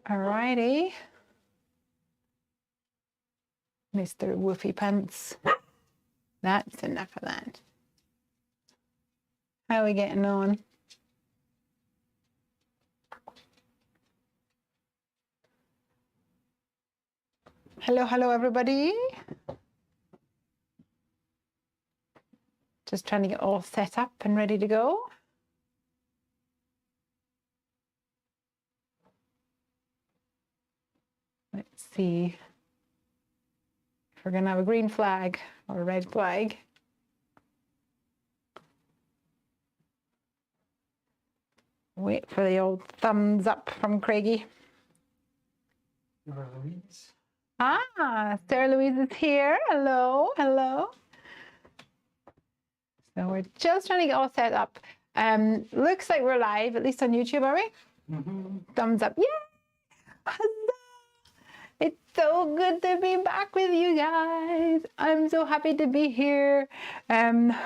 Alrighty. Mr. Woofy Pants. That's enough of that. How are we getting on? Hello, everybody. Just trying to get all set up and ready to go. Let's see if we're going to have a green flag or a red flag. Wait for the old thumbs up from Craigie. Sarah Louise. Ah, Sarah Louise is here. Hello, hello. So we're just trying to get all set up. Looks like we're live, at least on YouTube, are we? Mm-hmm. Thumbs up. Yay! Huzzah! It's so good to be back with you guys. I'm so happy to be here.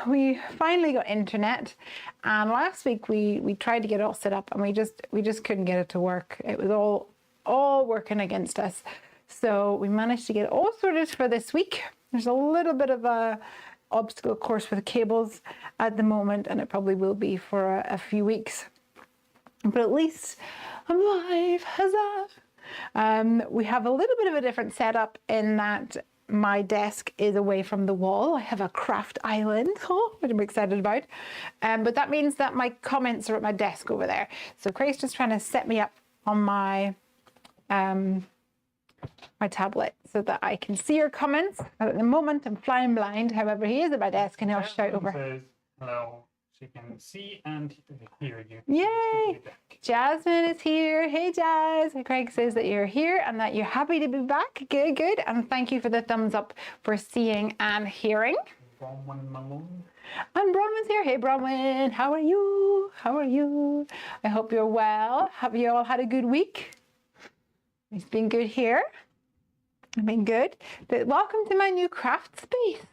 We finally got internet, and last week we tried to get it all set up, and we just couldn't get it to work. It was all working against us. So we managed to get it all sorted for this week. There's a little bit of a obstacle course with cables at the moment, and it probably will be for a few weeks. But at least I'm live. Huzzah! We have a little bit of a different setup in that my desk is away from the wall. I have a craft island, which I'm excited about. But that means that my comments are at my desk over there. So Craig's just trying to set me up on my my tablet so that I can see your comments. At the moment, I'm flying blind. However, he is at my desk and he'll shout over. Says hello. She can see and hear you. Yay! Jasmine is here. Hey, Jazz. Craig says that you're here and that you're happy to be back. Good, good. And thank you for the thumbs up for seeing and hearing. Bronwyn Malone. And Bronwyn's here. Hey, Bronwyn. How are you? How are you? I hope you're well. Have you all had a good week? It's been good here. It's been good. But welcome to my new craft space.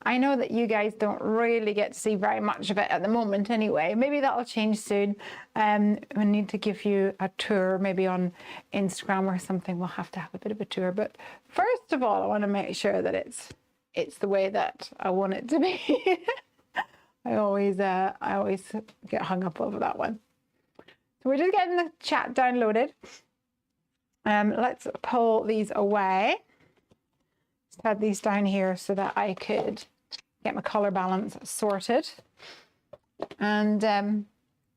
I know that you guys don't really get to see very much of it at the moment anyway. Maybe that'll change soon. We need to give you a tour, maybe on Instagram or something. We'll have to have a bit of a tour. But first of all, I want to make sure that it's the way that I want it to be. I always get hung up over that one. So we're just getting the chat downloaded. Let's pull these away. Just had these down here so that I could get my color balance sorted. And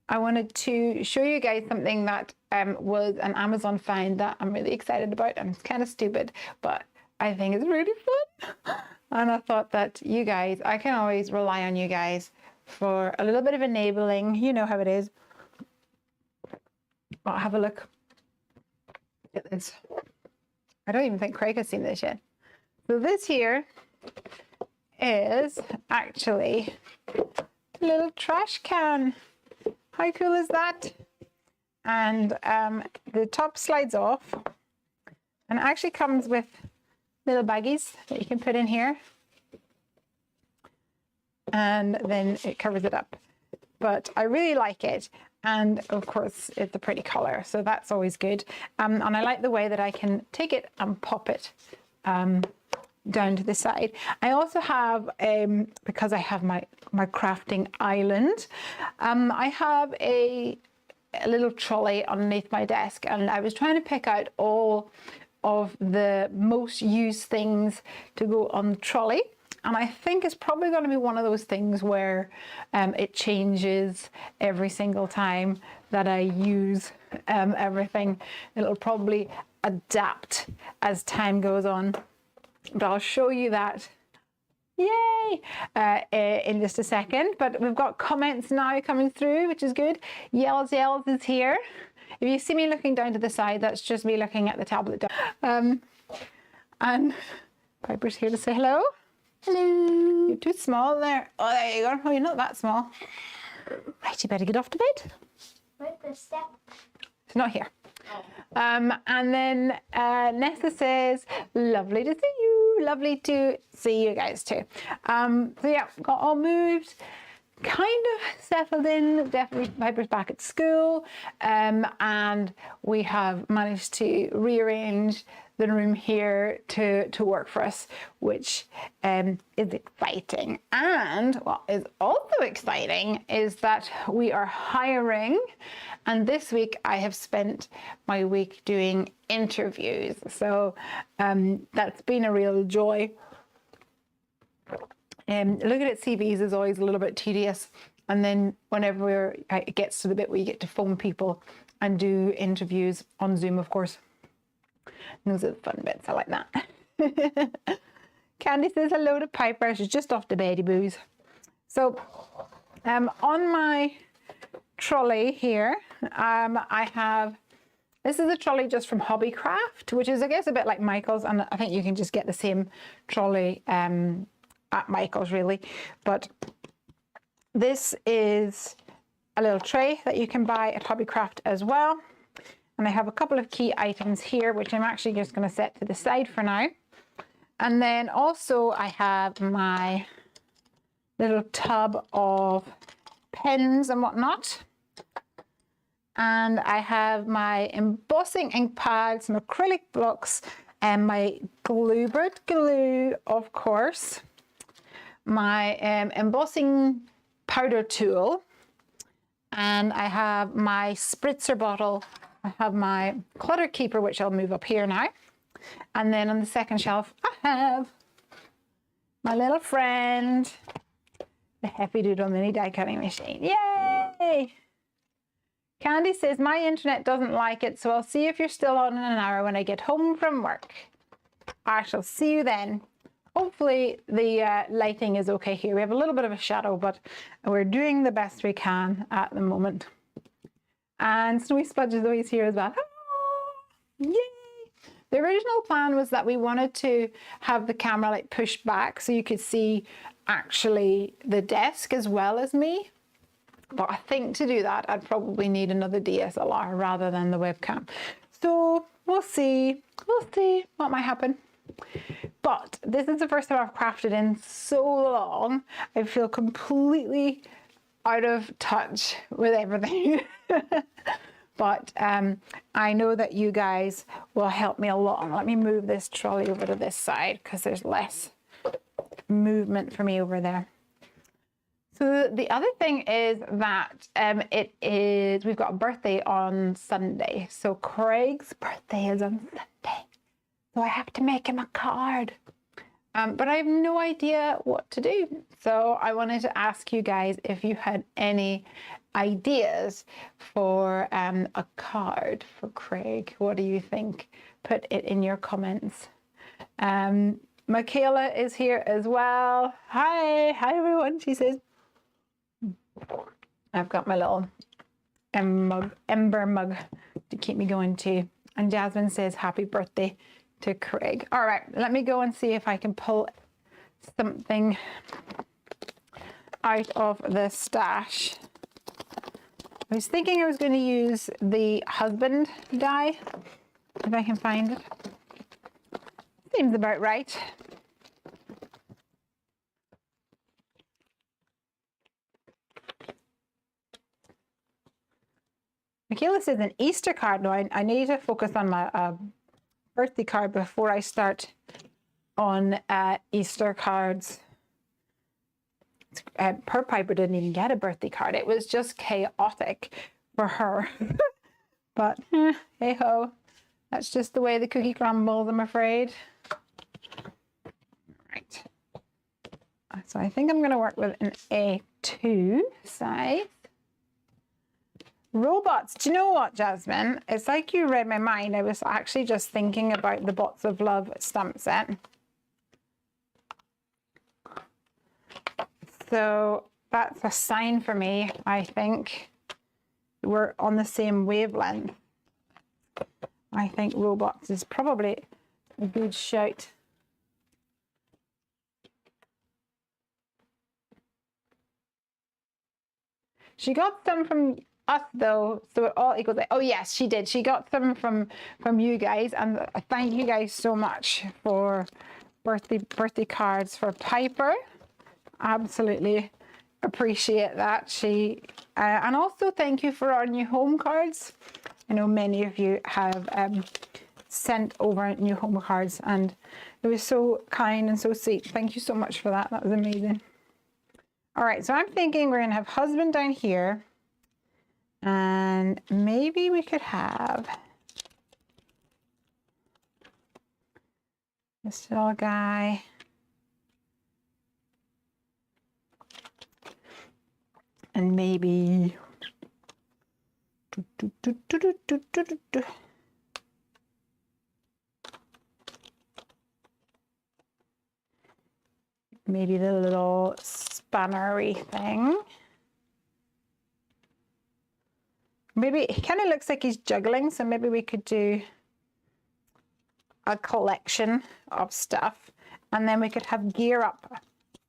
I wanted to show you guys something that was an Amazon find that I'm really excited about. And it's kind of stupid, but I think it's really fun. And I thought that you guys, I can always rely on you guys for a little bit of enabling. You know how it is. I'll have a look at this. I don't even think Craig has seen this yet. So this here is actually a little trash can. How cool is that? And the top slides off and it actually comes with little baggies that you can put in here. And then it covers it up. But I really like it. And of course, it's a pretty color, so that's always good. And I like the way that I can take it and pop it down to the side. I also have, because I have my crafting island, I have a little trolley underneath my desk, and I was trying to pick out all of the most used things to go on the trolley. And I think it's probably going to be one of those things where it changes every single time that I use everything. It'll probably adapt as time goes on. But I'll show you that, yay, in just a second. But we've got comments now coming through, which is good. Yells is here. If you see me looking down to the side, that's just me looking at the tablet. And Piper's here to say hello. Hello. You're too small there. Oh, there you go. Oh, you're not that small. Right, you better get off to bed. Where's the step? It's not here. Oh. And then Nessa says, lovely to see you. Lovely to see you guys too. So yeah, got all moved. kind of settled in. Definitely Piper's back at school, and we have managed to rearrange the room here to work for us, which is exciting. And what is also exciting is that we are hiring, and this week I have spent my week doing interviews, so that's been a real joy. Looking at CVs is always a little bit tedious, and then whenever it gets to the bit where you get to phone people and do interviews on Zoom, of course, those are the fun bits. I like that. Candy says hello to Piper. She's just off to beddy boos. So on my trolley here, I have, this is a trolley just from Hobbycraft, which is, I guess, a bit like Michael's, and I think you can just get the same trolley at Michael's, really. But this is a little tray that you can buy at Hobbycraft as well. And I have a couple of key items here, which I'm actually just going to set to the side for now. And then also I have my little tub of pens and whatnot. And I have my embossing ink pad, some acrylic blocks, and my Bluebird glue, of course. My embossing powder tool, and I have my spritzer bottle. I have my clutter keeper, which I'll move up here now, and then on the second shelf I have my little friend, the Happy Doodle mini die cutting machine. Yay! Candy says my internet doesn't like it, so I'll see if you're still on in an hour when I get home from work. I shall see you then. Hopefully the lighting is okay here. We have a little bit of a shadow, but we're doing the best we can at the moment. And Snowy Spudge is always here as well. Oh, yay! The original plan was that we wanted to have the camera like pushed back so you could see actually the desk as well as me. But I think to do that, I'd probably need another DSLR rather than the webcam. So we'll see. We'll see what might happen. But this is the first time I've crafted in so long. I feel completely out of touch with everything. But I know that you guys will help me along. Let me move this trolley over to this side because there's less movement for me over there. So the other thing is that we've got a birthday on Sunday. So Craig's birthday is on Sunday. So I have to make him a card. But I have no idea what to do. So I wanted to ask you guys if you had any ideas for a card for Craig. What do you think? Put it in your comments. Michaela is here as well. Hi everyone, she says. I've got my little ember mug to keep me going too. And Jasmine says happy birthday to Craig. All right, let me go and see if I can pull something out of the stash. I was thinking I was going to use the husband die, if I can find it. Seems about right. Michaela says an Easter card. No, I need to focus on my birthday card before I start on Easter cards. Her Piper didn't even get a birthday card. It was just chaotic for her. But hey ho, that's just the way the cookie crumbles, I'm afraid. Right. So I think I'm going to work with an A2 size. Robots. Do you know what, Jasmine? It's like you read my mind. I was actually just thinking about the Bots of Love stamp set. So that's a sign for me, I think. We're on the same wavelength. I think robots is probably a good shout. She got some from us though, so it all equals. Oh yes, she did. She got some from you guys, and thank you guys so much for birthday cards for Piper. Absolutely appreciate that. And also thank you for our new home cards. I know many of you have sent over new home cards, and it was so kind and so sweet. Thank you so much for that. That was amazing. All right, so I'm thinking we're gonna have husband down here, and maybe we could have this little guy. And maybe maybe the little spannery thing. Maybe he kind of looks like he's juggling, so maybe we could do a collection of stuff, and then we could have gear up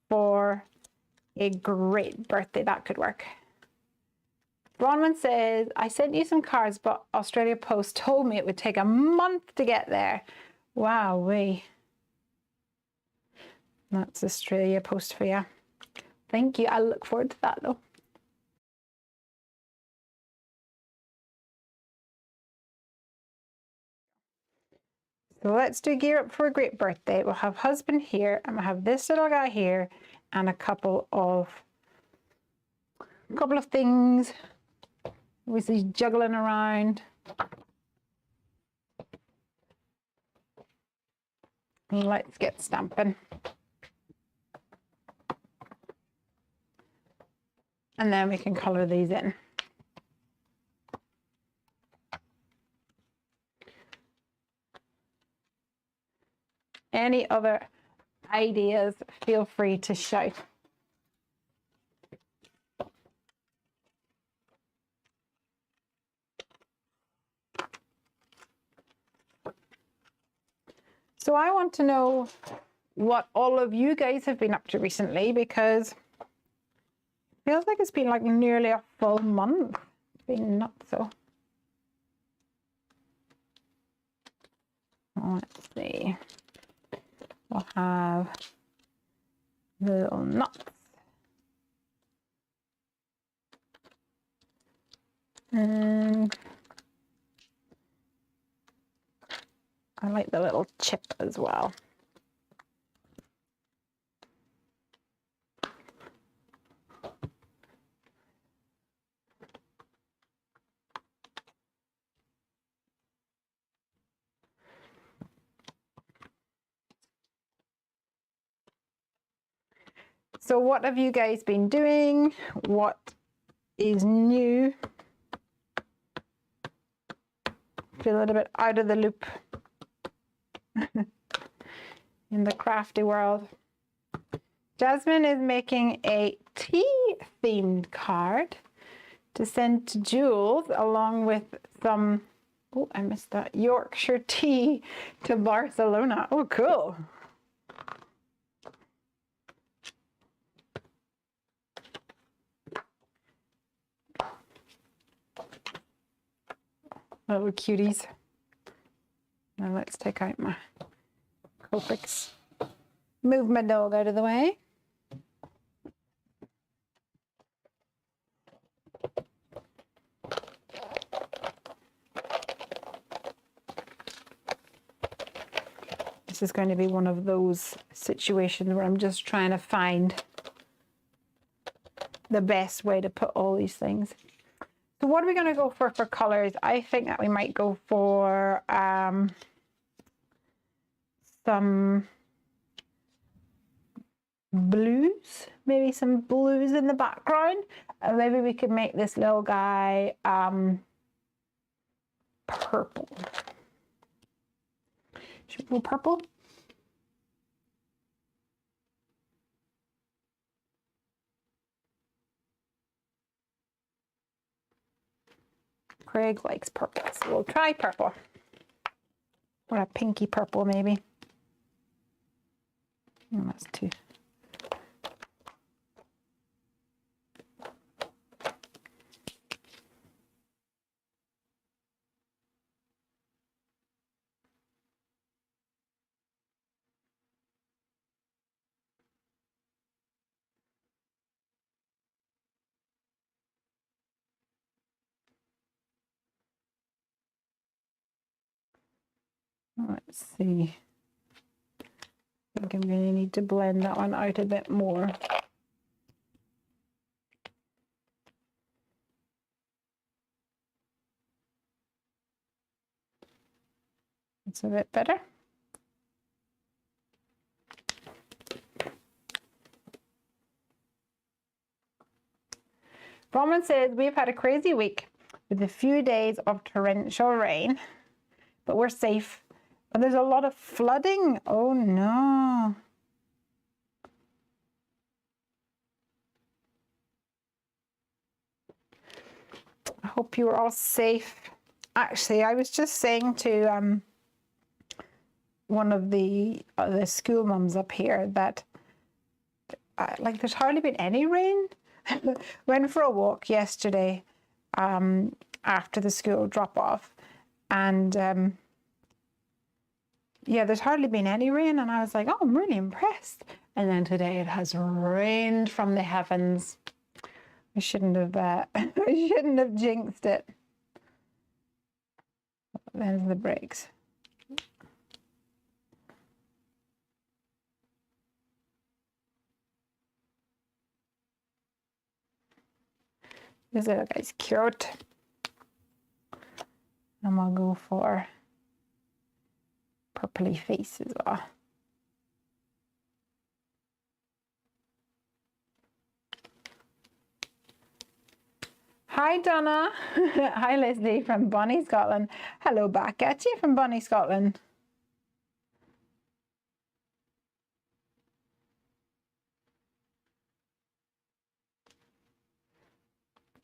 for a great birthday. That could work. Bronwyn says, I sent you some cards, but Australia Post told me it would take a month to get there. Wowee. That's Australia Post for you. Thank you. I look forward to that though. So let's do gear up for a great birthday. We'll have husband here, and we'll have this little guy here, and a couple of things. Obviously juggling around. Let's get stamping. And then we can color these in. Any other ideas, feel free to shout. So I want to know what all of you guys have been up to recently, because it feels like it's been like nearly a full month. It's been nuts. So let's see. We'll have little nuts. And I like the little chip as well. So what have you guys been doing? What is new? Feel a little bit out of the loop in the crafty world. Jasmine is making a tea-themed card to send to Jules, along with some, oh, I missed that, Yorkshire tea to Barcelona. Oh, cool. Little cuties. Now let's take out my Copics. Move my dog out of the way. This is going to be one of those situations where I'm just trying to find the best way to put all these things. So what are we going to go for colors? I think that we might go for some blues, maybe some blues in the background. And maybe we could make this little guy purple. Should we go purple? Craig likes purple, so we'll try purple. Or a pinky purple, maybe. Oh, that's too. Let's see. I think I'm going to need to blend that one out a bit more. It's a bit better. Roman says, we've had a crazy week with a few days of torrential rain, but we're safe. But there's a lot of flooding. Oh no. I hope you are all safe. Actually, I was just saying to one of the school mums up here that like there's hardly been any rain. Went for a walk yesterday after the school drop off, and yeah, there's hardly been any rain, and I was like, oh, I'm really impressed. And then today it has rained from the heavens. I shouldn't have I shouldn't have jinxed it. There's the brakes. This little guy's cute. And we'll go for purpley face as well. Hi Donna. Hi Lesley from Bonnie, Scotland. Hello back at you from Bonnie, Scotland.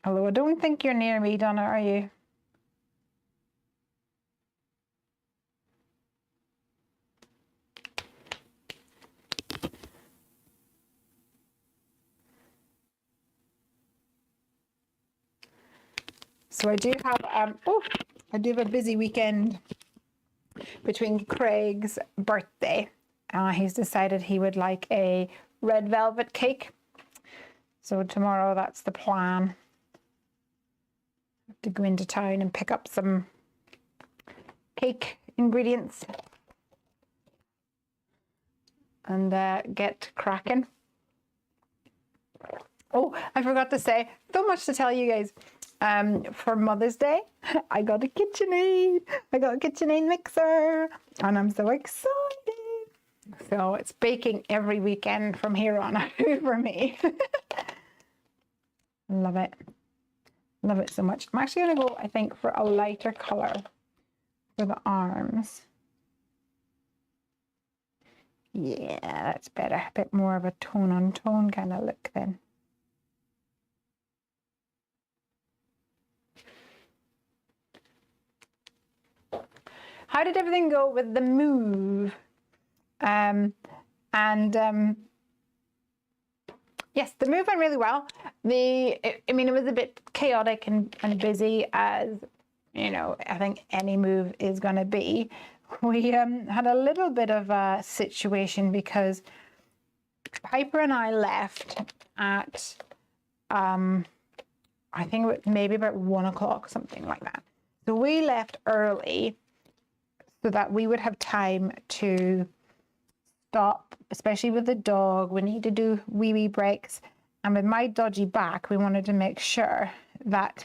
Hello, I don't think you're near me, Donna, are you? So I do have I do have a busy weekend between Craig's birthday. He's decided he would like a red velvet cake. So tomorrow that's the plan. To go into town and pick up some cake ingredients and get cracking. Oh, I forgot to say, so much to tell you guys. For Mother's Day, I got a KitchenAid. I got a KitchenAid mixer, and I'm so excited. So it's baking every weekend from here on out for me. Love it. Love it so much. I'm actually going to go, I think, for a lighter color for the arms. Yeah, that's better. A bit more of a tone-on-tone kind of look then. How did everything go with the move? Yes, the move went really well. I mean, it was a bit chaotic and busy, as you know, I think any move is going to be. We had a little bit of a situation because Piper and I left at I think it was maybe about 1 o'clock, something like that. So we left early so that we would have time to stop, especially with the dog. We need to do wee breaks. And with my dodgy back, we wanted to make sure that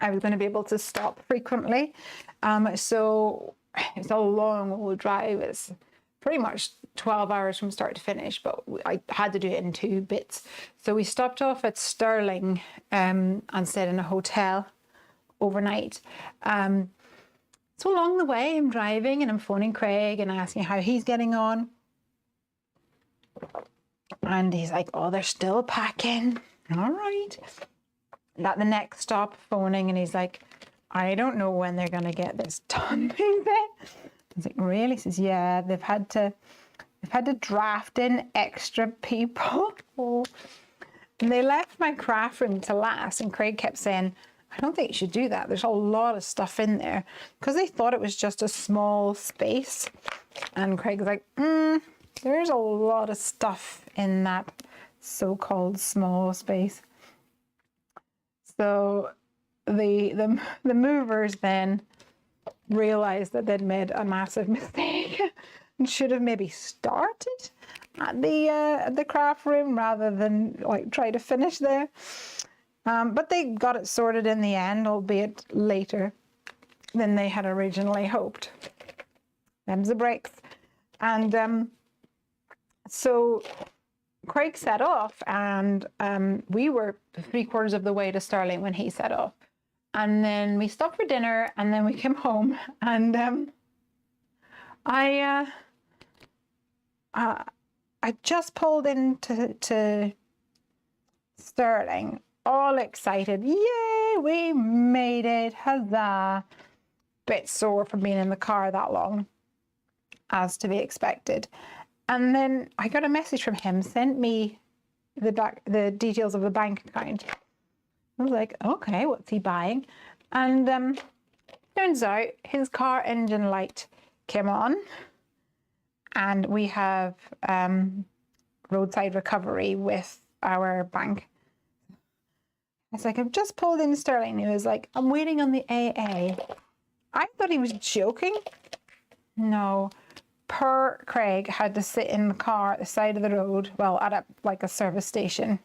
I was going to be able to stop frequently. So it's a long old drive. It's pretty much 12 hours from start to finish, but I had to do it in 2 bits. So we stopped off at Stirling and stayed in a hotel overnight. So along the way, I'm driving and I'm phoning Craig and asking how he's getting on. And he's like, oh, they're still packing. All right. And at the next stop, phoning, and he's like, I don't know when they're going to get this done. I was like, really? He says, yeah, they've had to draft in extra people. And they left my craft room to last, and Craig kept saying, I don't think you should do that. There's a lot of stuff in there, because they thought it was just a small space. And Craig's like, there's a lot of stuff in that so-called small space. So the movers then realized that they'd made a massive mistake and should have maybe started at the craft room rather than like try to finish there. But they got it sorted in the end, albeit later than they had originally hoped. Them's the breaks. And so Craig set off, and we were 3/4 of the way to Stirling when he set off. And then we stopped for dinner, and then we came home, and I just pulled into Stirling, all excited. Yay, we made it, huzzah. Bit sore from being in the car that long, as to be expected. And then I got a message from him, sent me the details of the bank account. I was like, okay, what's he buying? And turns out his car engine light came on, and we have roadside recovery with our bank. It's like, I've just pulled in Stirling. He was like, I'm waiting on the AA. I thought he was joking. No. Poor Craig had to sit in the car at the side of the road, well, at a service station,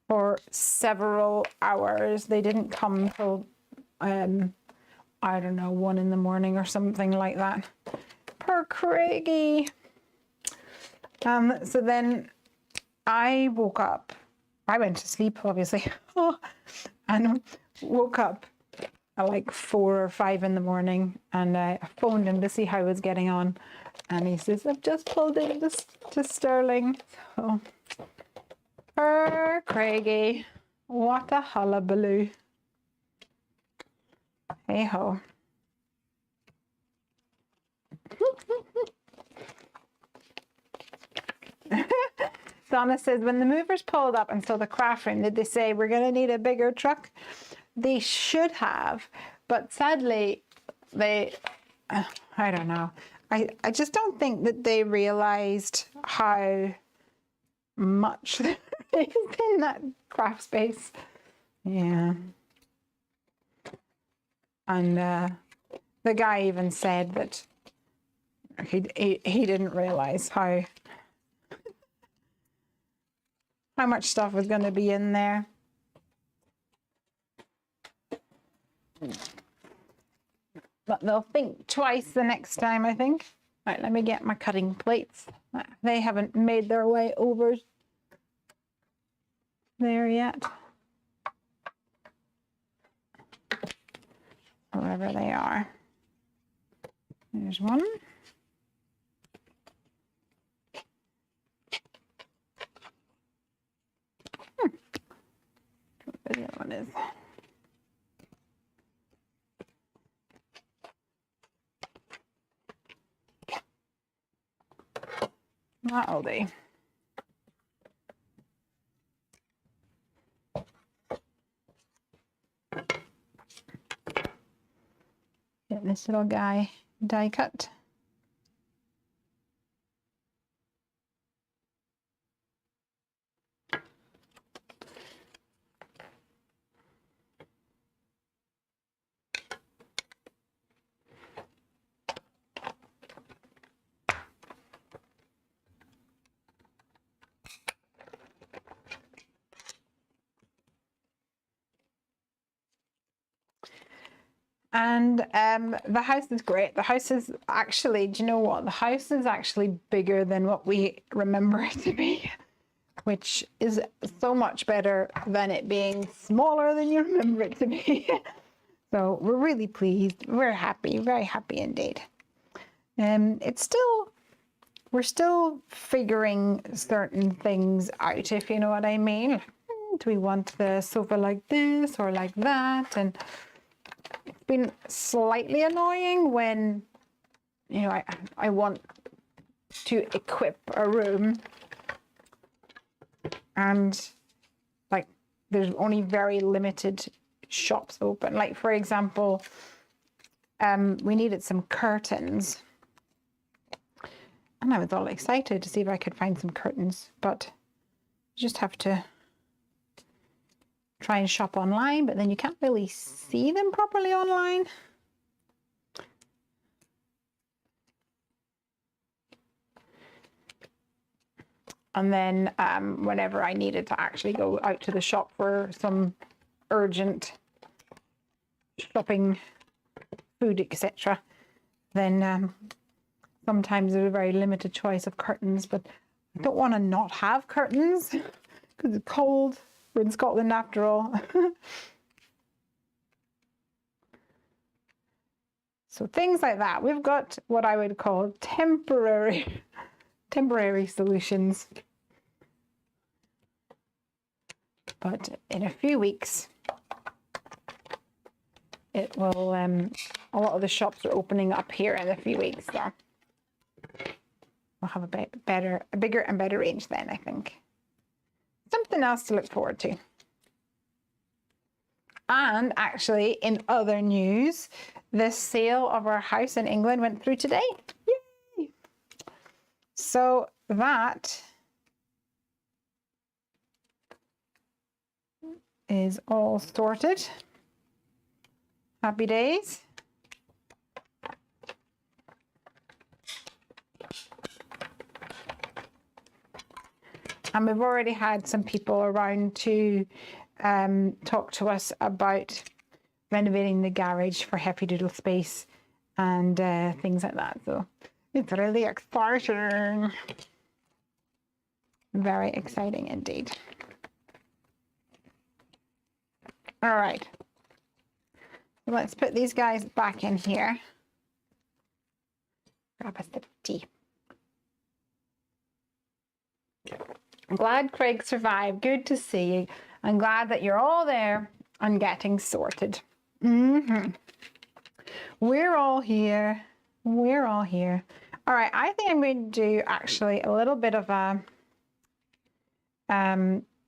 for several hours. They didn't come till, I don't know, 1 a.m. or something like that. Poor Craigie. So then I woke up. I went to sleep, obviously, and woke up at like 4 or 5 in the morning, and I phoned him to see how he was getting on, and he says, I've just pulled in to Stirling. So, Craigie, what a hullabaloo. Hey ho. Donna says, when the movers pulled up and saw the craft room, did they say, we're going to need a bigger truck? They should have, but sadly, I don't know. I just don't think that they realized how much there is in that craft space. Yeah. And the guy even said that he didn't realize how much stuff was going to be in there. But they'll think twice the next time, I think. Right, let me get my cutting plates. They haven't made their way over there yet. Wherever they are. There's one. What the other one is. That'll do. Get this little guy die cut. And the house is great. The house is actually, do you know what? The house is actually bigger than what we remember it to be, which is so much better than it being smaller than you remember it to be. So we're really pleased. We're happy, very happy indeed. We're still figuring certain things out, if you know what I mean. Do we want the sofa like this or like that? And it's been slightly annoying when, you know, I want to equip a room and like there's only very limited shops open. Like, for example, we needed some curtains, and I was all excited to see if I could find some curtains, but you just have to try and shop online, but then you can't really see them properly online. And then whenever I needed to actually go out to the shop for some urgent shopping, food, etc., then sometimes there's a very limited choice of curtains, but I don't want to not have curtains because it's cold. We're in Scotland after all. So things like that. We've got what I would call temporary solutions. But in a few weeks, it will, a lot of the shops are opening up here in a few weeks. So we'll have a bigger and better range then, I think. Something else to look forward to. And actually, in other news, the sale of our house in England went through today. Yay! So that is all sorted. Happy days. And we've already had some people around to talk to us about renovating the garage for Happy Doodle Space and things like that. So it's really exciting. Very exciting indeed. All right. Let's put these guys back in here. Grab a sip of tea. I'm glad Craig survived. Good to see you. I'm glad that you're all there and getting sorted. We're all here. We're all here. All right, I think I'm going to do actually a little bit of a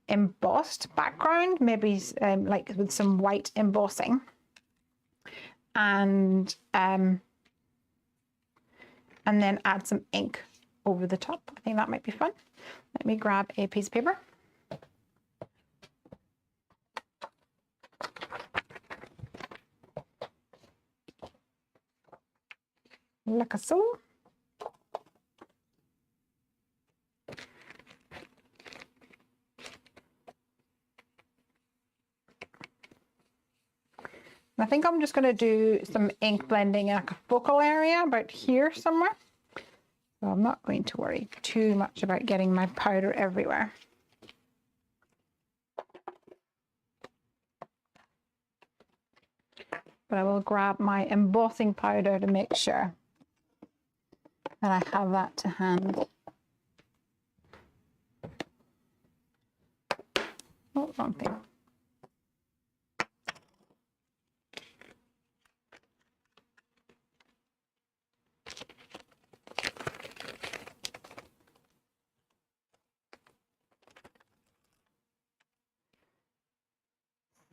embossed background, maybe like with some white embossing, and then add some ink over the top. I think that might be fun. Let me grab a piece of paper. Like so. I think I'm just going to do some ink blending in like a focal area about here somewhere. So I'm not going to worry too much about getting my powder everywhere. But I will grab my embossing powder to make sure that I have that to hand. Oh, wrong thing.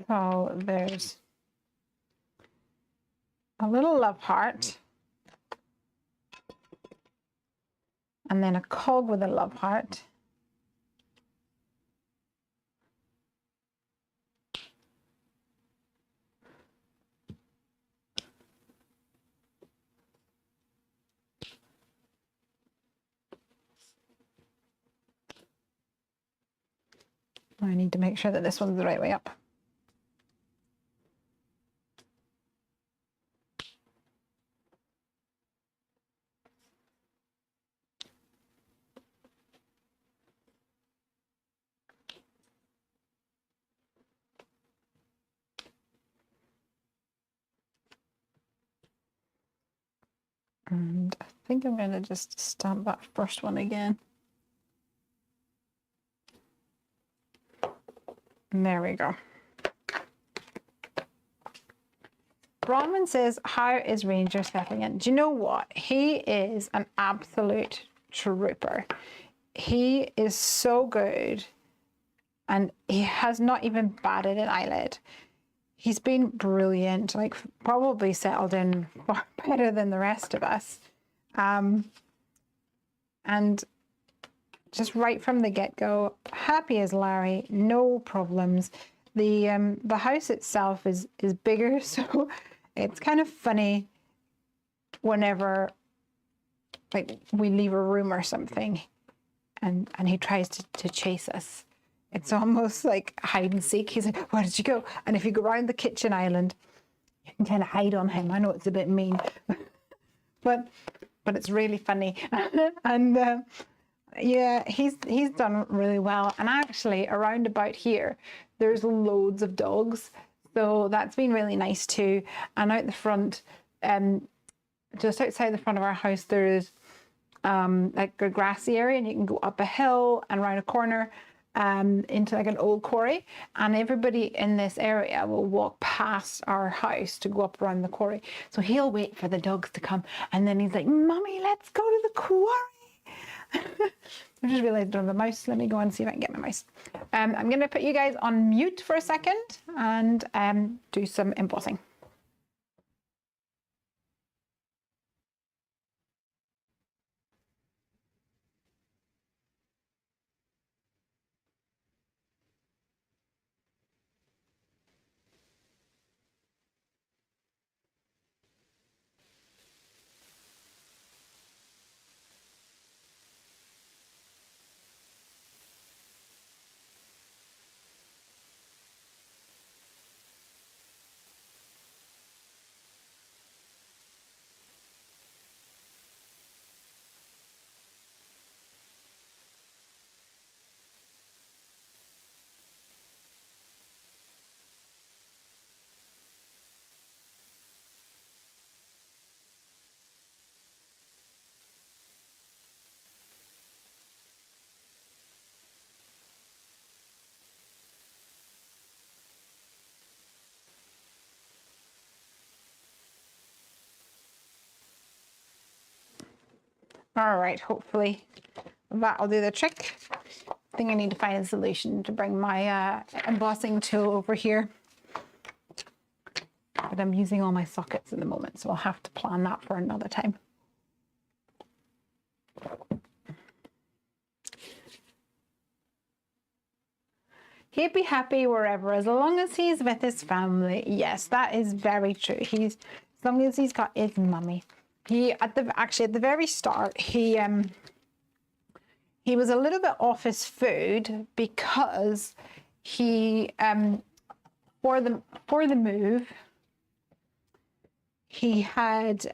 So there's a little love heart, and then a cog with a love heart. I need to make sure that this one's the right way up. And I think I'm going to just stamp that first one again. And there we go. Bronwyn says, how is Ranger settling in? Do you know what? He is an absolute trooper. He is so good, and he has not even batted an eyelid. He's been brilliant, like probably settled in far better than the rest of us. And just right from the get-go, happy as Larry, no problems. the house itself is bigger, so it's kind of funny whenever like we leave a room or something and he tries to chase us. It's almost like hide and seek. He's like, where did you go? And if you go around the kitchen island, you can kind of hide on him. I know it's a bit mean, but it's really funny. And yeah, he's done really well. And actually around about here, there's loads of dogs. So that's been really nice too. And out the front, just outside the front of our house, there's like a grassy area, and you can go up a hill and around a corner into like an old quarry, and everybody in this area will walk past our house to go up around the quarry. So he'll wait for the dogs to come, and then he's like, Mummy, let's go to the quarry. I just realized I don't have a mouse. Let me go and see if I can get my mouse. I'm going to put you guys on mute for a second and do some embossing. All right, hopefully that'll do the trick. I think I need to find a solution to bring my embossing tool over here. But I'm using all my sockets at the moment, so I'll have to plan that for another time. He'd be happy wherever, as long as he's with his family. Yes, that is very true. As long as he's got his mummy. At the very start, he was a little bit off his food because he for the move he had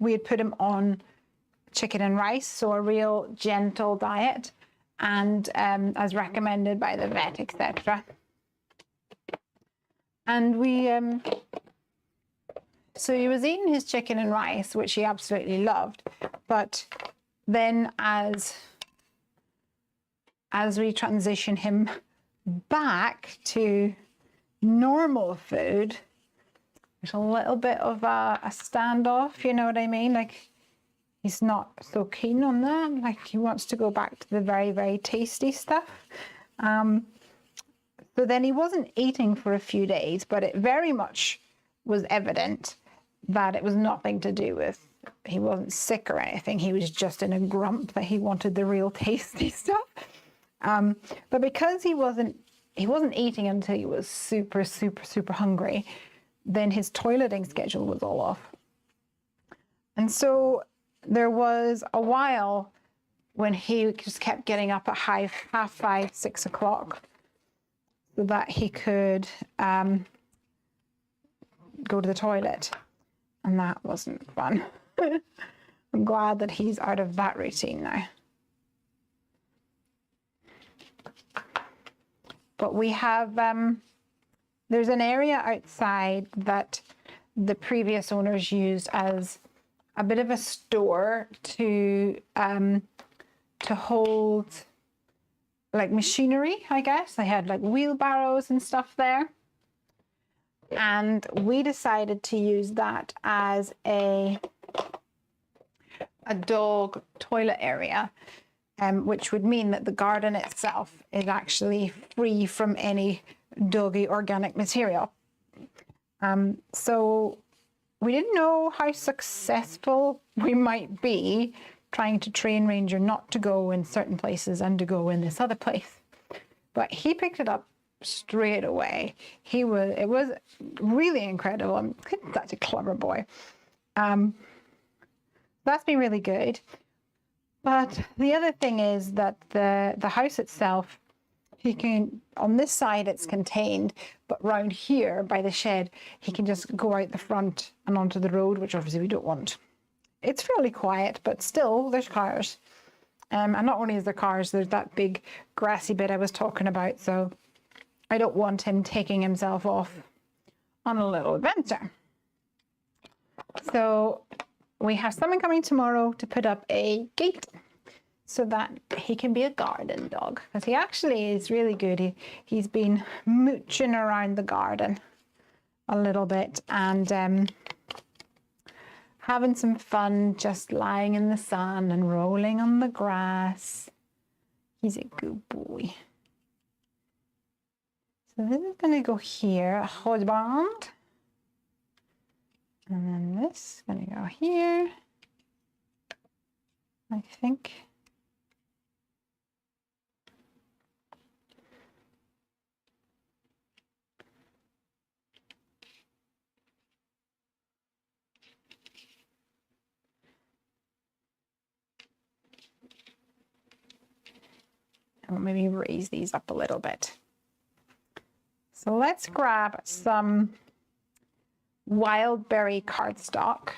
we had put him on chicken and rice, so a real gentle diet, and as recommended by the vet, etc. And we so he was eating his chicken and rice, which he absolutely loved, but then as we transition him back to normal food, there's a little bit of a standoff, you know what I mean? Like, he's not so keen on that. Like, he wants to go back to the very, very tasty stuff. So then he wasn't eating for a few days, but it very much was evident that it was nothing to do with, he wasn't sick or anything. He was just in a grump that he wanted the real tasty stuff. But because he wasn't eating until he was super, super, super hungry, then his toileting schedule was all off. And so there was a while when he just kept getting up at 5:30, 6 o'clock so that he could go to the toilet. And that wasn't fun. I'm glad that he's out of that routine now. But we have, there's an area outside that the previous owners used as a bit of a store to hold like machinery, I guess. They had like wheelbarrows and stuff there. And we decided to use that as a dog toilet area, which would mean that the garden itself is actually free from any doggy organic material. So we didn't know how successful we might be trying to train Ranger not to go in certain places and to go in this other place. But he picked it up straight away. It was really incredible. He's such a clever boy. That's been really good. But the other thing is that the house itself, he can, on this side it's contained, but round here by the shed, he can just go out the front and onto the road, which obviously we don't want. It's fairly quiet, but still there's cars. And not only is there cars, there's that big grassy bit I was talking about. So I don't want him taking himself off on a little adventure. So we have someone coming tomorrow to put up a gate so that he can be a garden dog. Because he actually is really good. He's been mooching around the garden a little bit and having some fun, just lying in the sun and rolling on the grass. He's a good boy. So this is going to go here, a husband. And then this is going to go here, I think. I'll maybe raise these up a little bit. So let's grab some wild berry cardstock,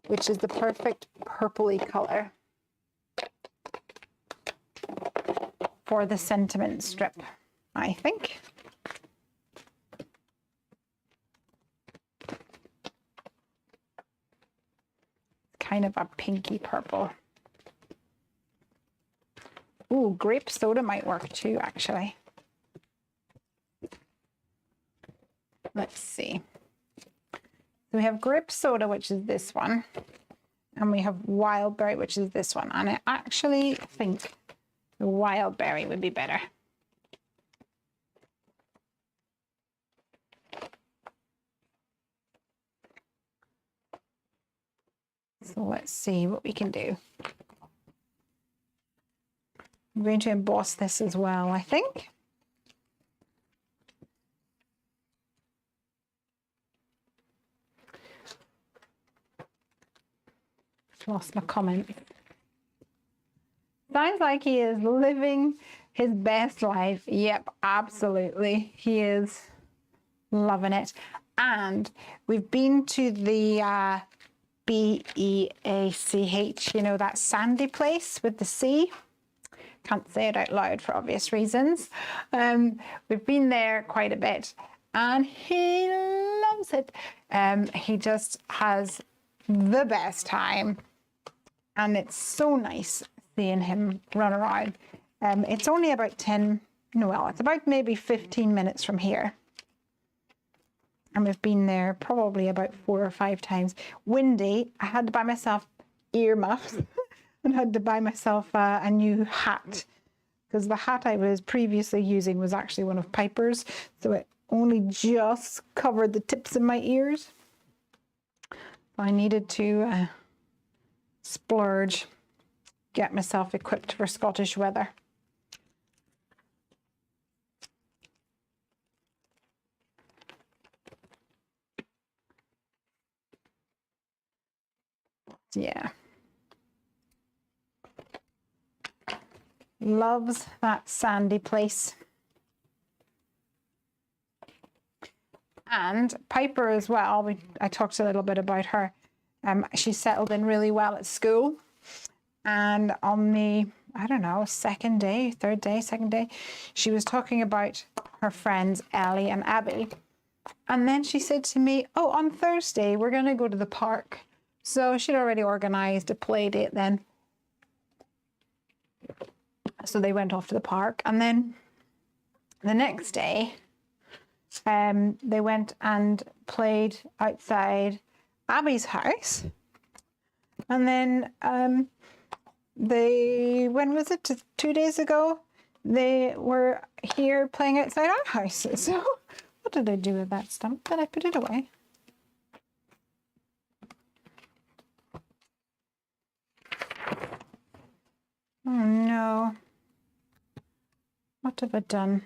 which is the perfect purpley color for the sentiment strip, I think. Kind of a pinky purple. Ooh, grape soda might work too, actually. Let's see. So we have grape soda, which is this one, and we have wild berry, which is this one. And I actually think the wild berry would be better. So let's see what we can do. I'm going to emboss this as well, I think. Lost my comment. Sounds like he is living his best life. Yep, absolutely. He is loving it. And we've been to the BEACH, you know, that sandy place with the sea. Can't say it out loud for obvious reasons. We've been there quite a bit and he loves it. He just has the best time and it's so nice seeing him run around. It's only about it's about maybe 15 minutes from here. And we've been there probably about 4 or 5 times. Windy, I had to buy myself earmuffs. And had to buy myself a new hat because the hat I was previously using was actually one of Piper's, so it only just covered the tips of my ears. So I needed to splurge, get myself equipped for Scottish weather. Yeah. Loves that sandy place. And Piper as well, I talked a little bit about her. She settled in really well at school. And on the, I don't know, second day, she was talking about her friends Ellie and Abby. And then she said to me, oh, on Thursday, we're going to go to the park. So she'd already organized a play date then. So they went off to the park, and then the next day they went and played outside Abby's house, and then when was it, 2 days ago, they were here playing outside our house. So what did I do with that stump? Did I put it away? Oh no. What have I done?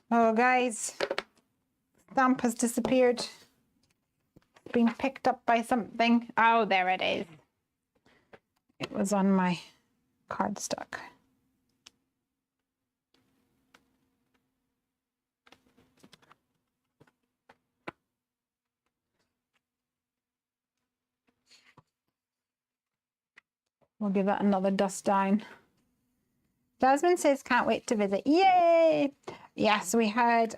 Oh, guys, stamp has disappeared. Been picked up by something. Oh, there it is. It was on my cardstock. We'll give that another dust down. Jasmine says, can't wait to visit. Yay! Yes, we had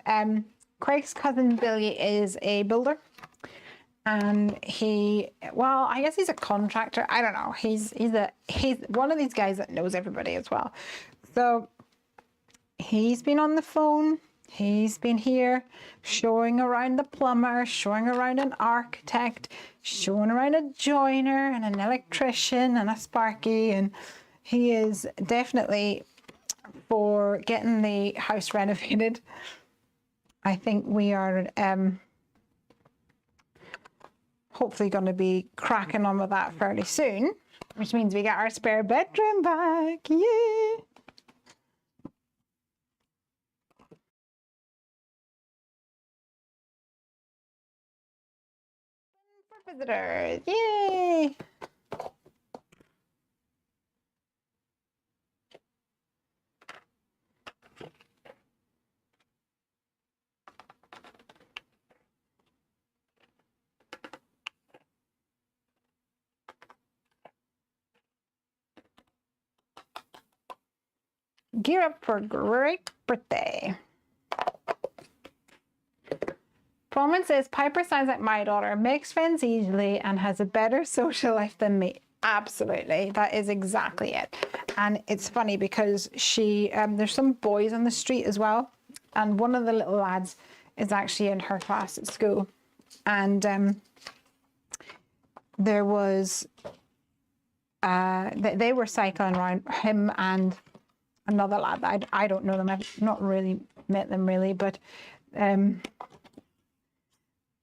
Craig's cousin Billy is a builder. And well, I guess he's a contractor. I don't know. He's one of these guys that knows everybody as well. So he's been on the phone. He's been here showing around the plumber, showing around an architect, showing around a joiner and an electrician and a sparky. And he is definitely for getting the house renovated. I think we are hopefully going to be cracking on with that fairly soon, which means we get our spare bedroom back. Yay! For visitors, yay! Gear up for a great birthday. Pullman says, Piper sounds like my daughter, makes friends easily and has a better social life than me. Absolutely, that is exactly it. And it's funny because she, there's some boys on the street as well. And one of the little lads is actually in her class at school. And there was, they were cycling around, him and another lad. I don't know them. I've not really met them really, but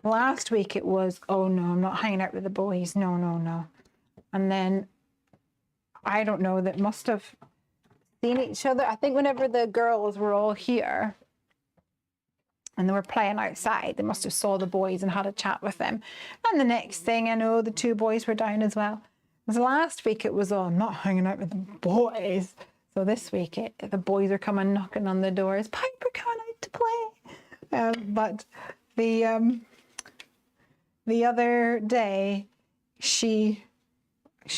last week it was, oh no, I'm not hanging out with the boys. No, no, no. And then I don't know, that must have seen each other. I think whenever the girls were all here and they were playing outside, they must have saw the boys and had a chat with them. And the next thing I know, the two boys were down as well. Because last week it was, oh, I'm not hanging out with the boys. So this week the boys are coming knocking on the doors. Piper coming out to play. But the other day she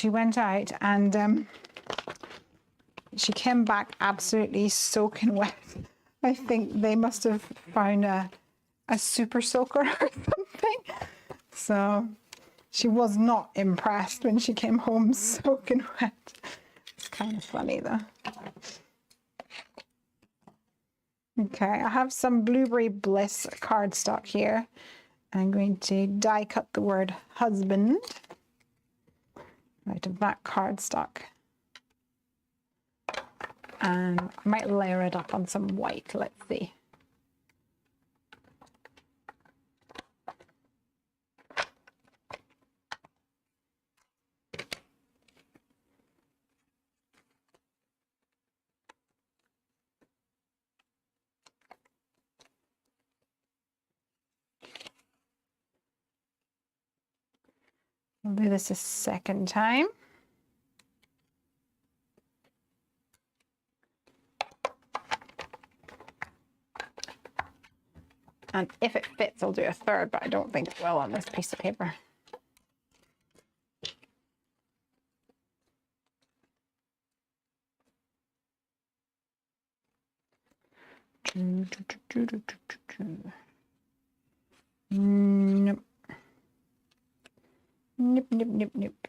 went out and she came back absolutely soaking wet. I think they must have found a super soaker or something. So she was not impressed when she came home soaking wet. It's kind of funny though. Okay, I have some Blueberry Bliss cardstock here. I'm going to die cut the word husband out of that cardstock. And I might layer it up on some white. Let's see. I'll do this a second time. And if it fits, I'll do a third, but I don't think it will on this piece of paper. Nope. Nope, nope, nope, nope.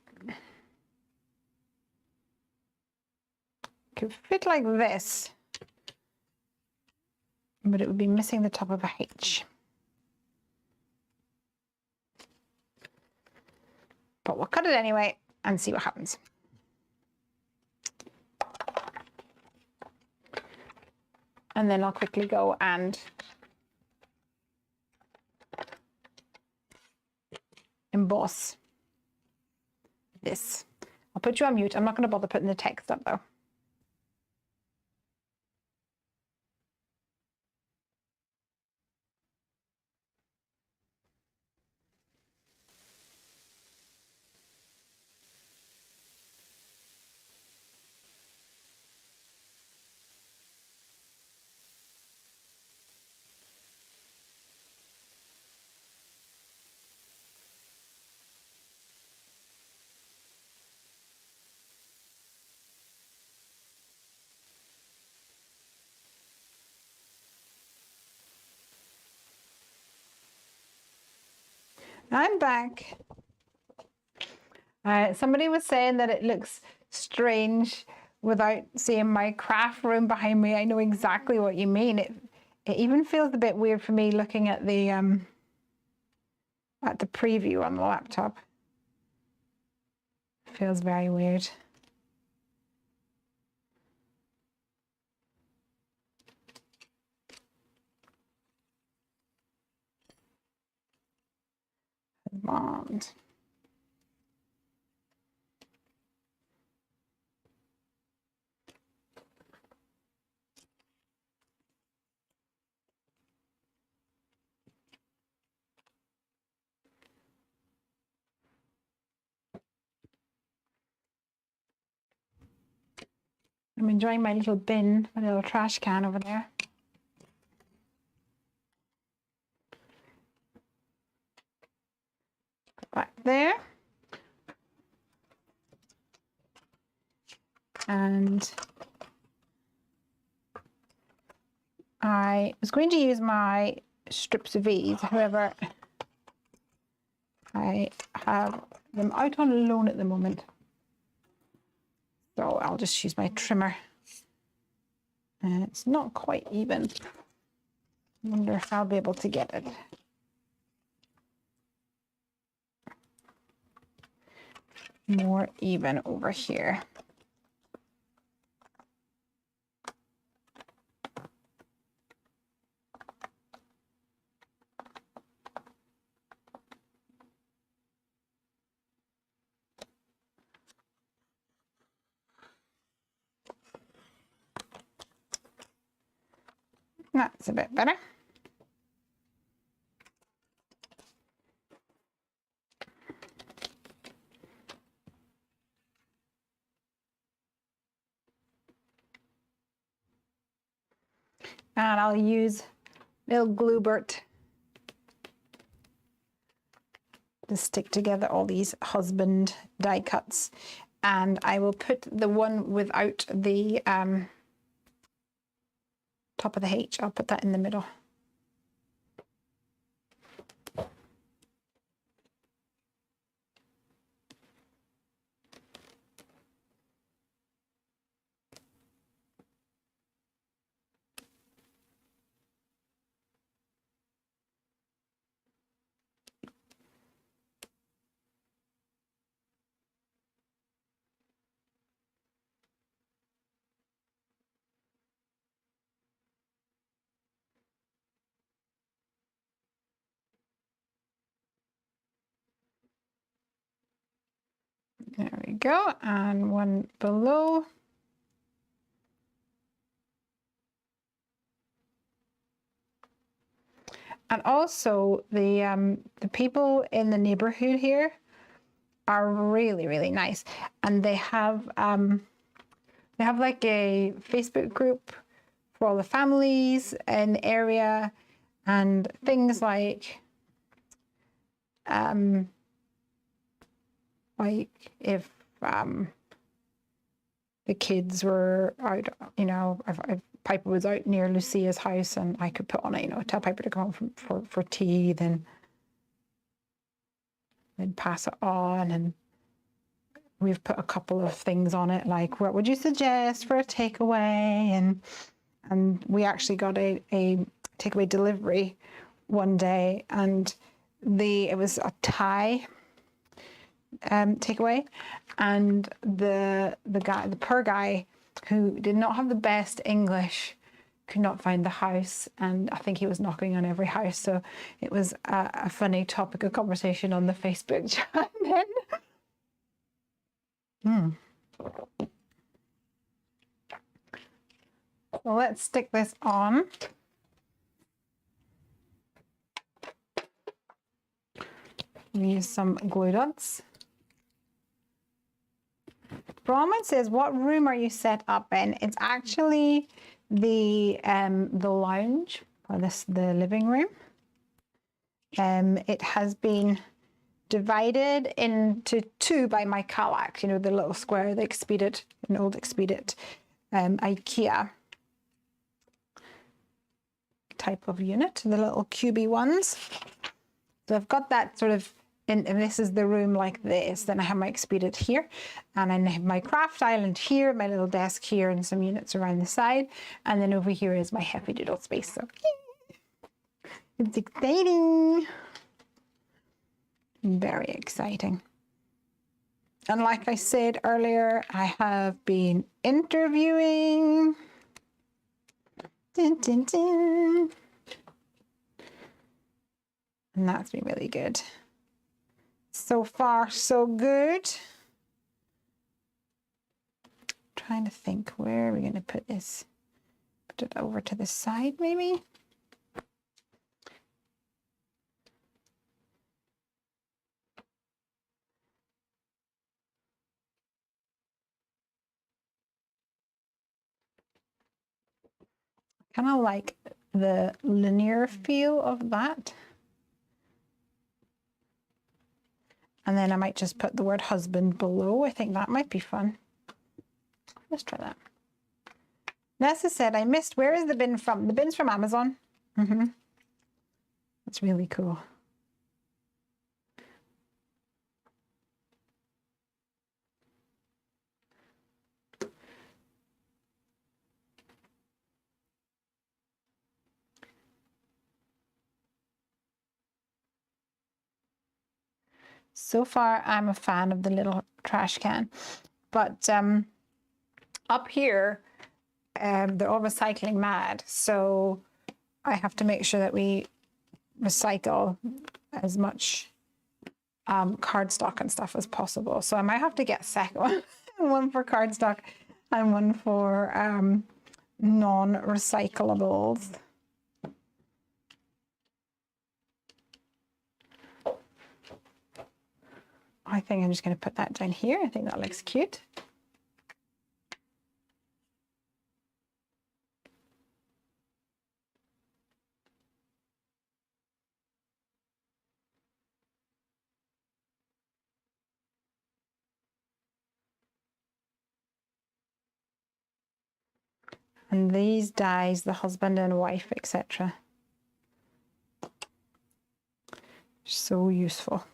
Could fit like this, but it would be missing the top of a H. But we'll cut it anyway and see what happens. And then I'll quickly go and emboss this. I'll put you on mute. I'm not going to bother putting the text up though. I'm back. Somebody was saying that it looks strange without seeing my craft room behind me. I know exactly what you mean. It even feels a bit weird for me looking at the preview on the laptop. Feels very weird. Bond. I'm enjoying my little bin, my little trash can over there. Back there. And I was going to use my strips of these, however, I have them out on loan at the moment. So I'll just use my trimmer. It's not quite even. I wonder if I'll be able to get it. More even over here. That's a bit better. And I'll use little Glue-Bert to stick together all these husband die cuts. And I will put the one without the top of the H, I'll put that in the middle. There we go, and one below. And also the people in the neighborhood here are really, really nice. And they have like a Facebook group for all the families in the area, and things like if the kids were out, you know, if Piper was out near Lucia's house and I could put on it, you know, tell Piper to come home for tea, then pass it on. And we've put a couple of things on it, like what would you suggest for a takeaway? And we actually got a takeaway delivery one day, and it was a Thai takeaway, and the poor guy who did not have the best English could not find the house, and I think he was knocking on every house, so it was a funny topic of conversation on the Facebook chat then. So let's stick this on. Use some glue dots. Bronwyn says, what room are you set up in? It's actually the lounge, or the living room. It has been divided into two by my Kallax, you know, the little square, the Expedit, an old Expedit IKEA type of unit, the little cubey ones. So I've got that sort of and this is the room like this. Then I have my expedit here, and I have my craft island here, my little desk here, and some units around the side. And then over here is my happy doodle space. So it's exciting. Very exciting. And like I said earlier, I have been interviewing. Dun, dun, dun. And that's been really good. So far, so good. Trying to think, where are we going to put this? Put it over to the side, maybe? Kind of like the linear feel of that. And then I might just put the word husband below. I think that might be fun. Let's try that. Nessa said, I missed, where is the bin from? The bin's from Amazon. That's really cool. So far, I'm a fan of the little trash can. But up here, they're all recycling mad. So I have to make sure that we recycle as much cardstock and stuff as possible. So I might have to get a second one, one for cardstock and one for non-recyclables. I think I'm just going to put that down here. I think that looks cute. And these dies, the husband and wife, etc. So useful.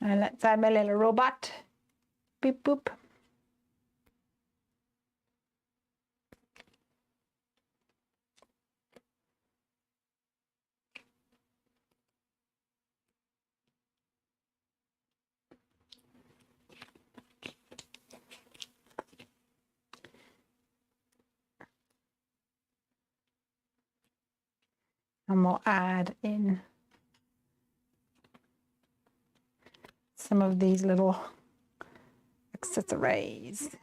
And let's add my little robot. Beep boop. And we'll add in some of these little accessories.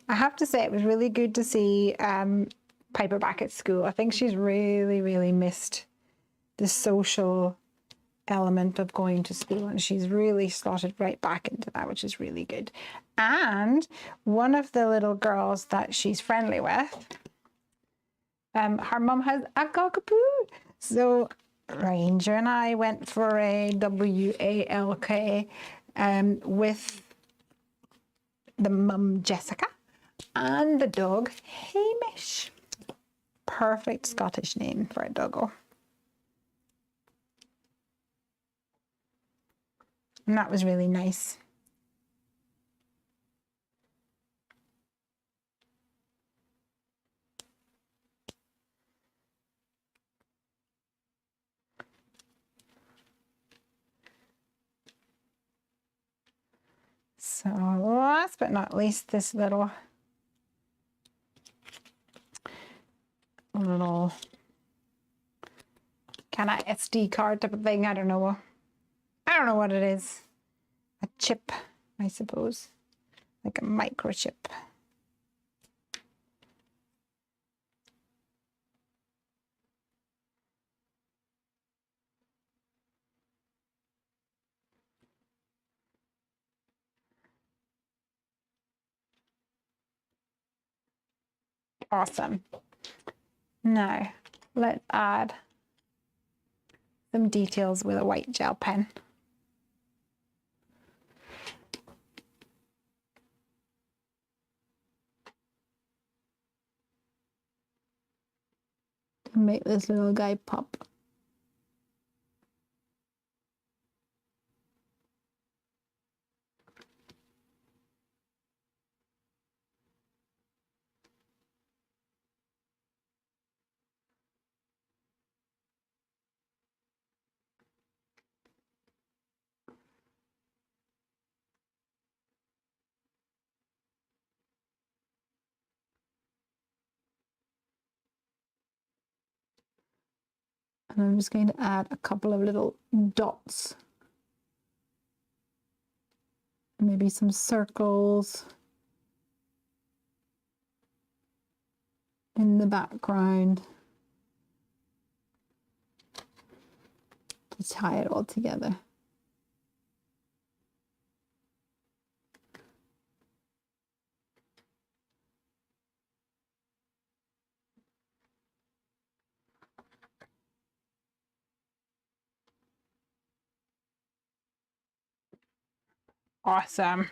I have to say it was really good to see Piper back at school. I think she's really missed the social element of going to school, and she's really slotted right back into that, which is really good. And one of the little girls that she's friendly with, her mum has a cockapoo. So Ranger and I went for a WALK with the mum Jessica and the dog Hamish. Perfect Scottish name for a doggo. And that was really nice. So last but not least, this little kind of SD card type of thing. I don't know what it is. A chip, I suppose, like a microchip. Awesome. Now, let's add some details with a white gel pen. Make this little guy pop. And I'm just going to add a couple of little dots. Maybe some circles in the background to tie it all together. Awesome.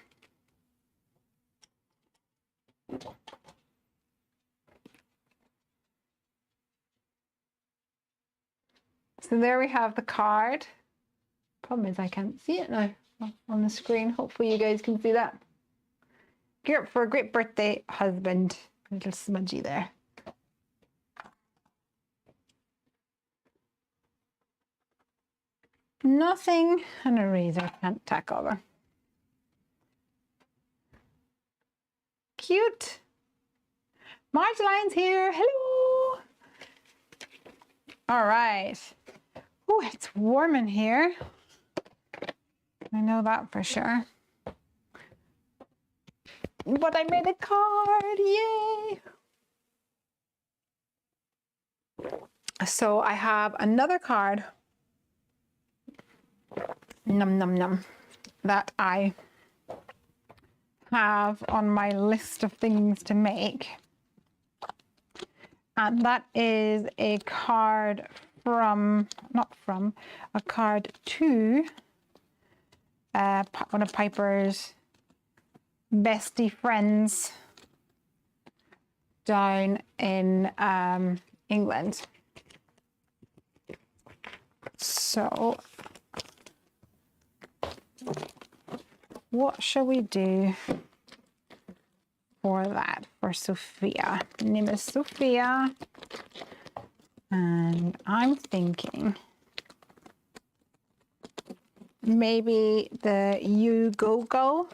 So there we have the card. Problem is I can't see it now on the screen. Hopefully you guys can see that. Gear up for a great birthday, husband. A little smudgy there. Nothing, an eraser can't tack over. Cute. Marjolaine's here. Hello. All right. Oh, it's warm in here. I know that for sure. But I made a card. Yay. So I have another card. Num num num. That I have on my list of things to make. And that is a card from, not from, a card to one of Piper's bestie friends down in England. So what shall we do for that, for Sophia? Her name is Sophia, and I'm thinking maybe the You Go Go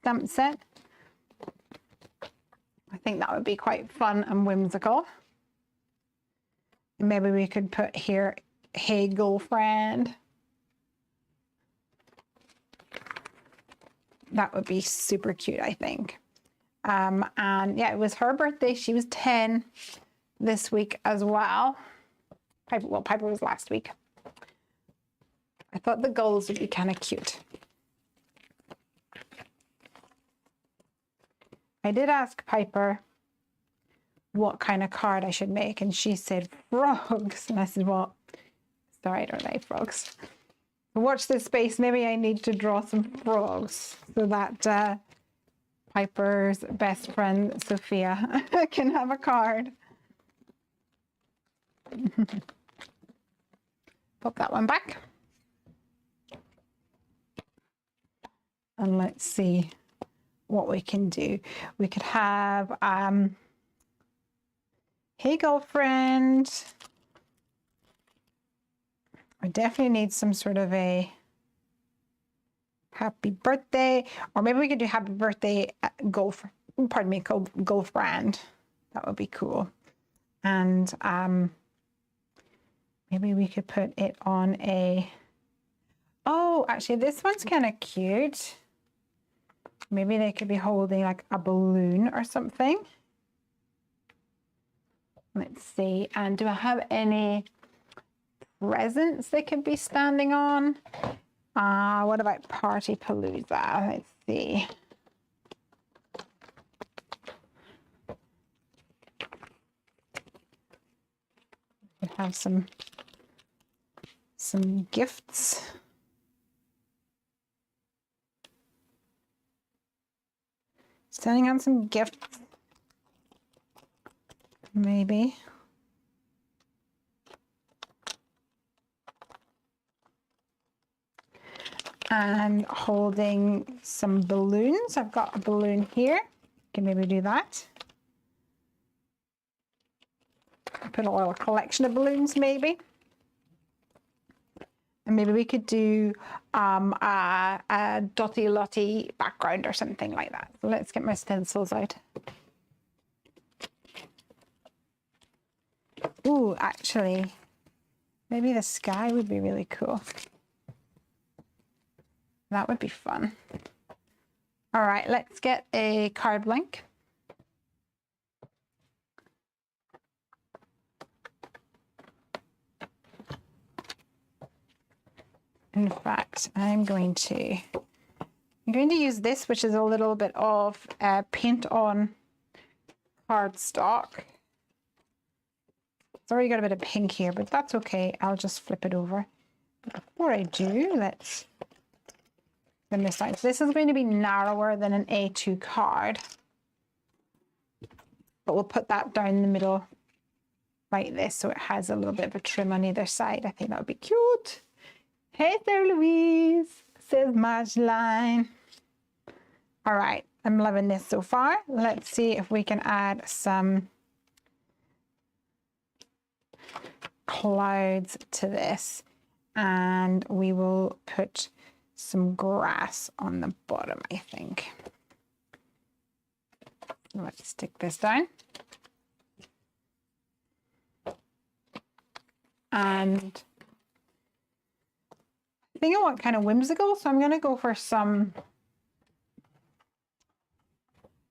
stamp set. I think that would be quite fun and whimsical. Maybe we could put here, hey girlfriend. That would be super cute, I think. And yeah, it was her birthday. She was 10 this week as well. Piper was last week. I thought the gulls would be kind of cute. I did ask Piper what kind of card I should make, and she said frogs. And I said, well, sorry, I don't like frogs. Watch this space. Maybe I need to draw some frogs so that Piper's best friend, Sophia, can have a card. Pop that one back. And let's see what we can do. We could have, hey girlfriend. I definitely need some sort of a happy birthday, or maybe we could do happy birthday girlfriend. That would be cool. And maybe we could put it on a, oh, actually this one's kind of cute. Maybe they could be holding like a balloon or something. Let's see. And do I have any presents they could be standing on? What about Party Palooza? Let's see. have some gifts. Standing on some gifts, maybe. And holding some balloons. I've got a balloon here. Can maybe do that. Put a little collection of balloons, maybe. And maybe we could do a dotty lotty background or something like that. So let's get my stencils out. Ooh, actually, maybe the sky would be really cool. That would be fun. All right, let's get a card blank. In fact, I'm going to use this, which is a little bit of paint on cardstock. It's already got a bit of pink here, but that's okay. I'll just flip it over. But before I do, let's trim this out. So this is going to be narrower than an A2 card, but we'll put that down the middle like this, so it has a little bit of a trim on either side. I think that would be cute. Hey there, Louise, says Margeline. All right, I'm loving this so far. Let's see if we can add some clouds to this. And we will put some grass on the bottom, I think. Let's stick this down. And I think I want kind of whimsical, so I'm going to go for some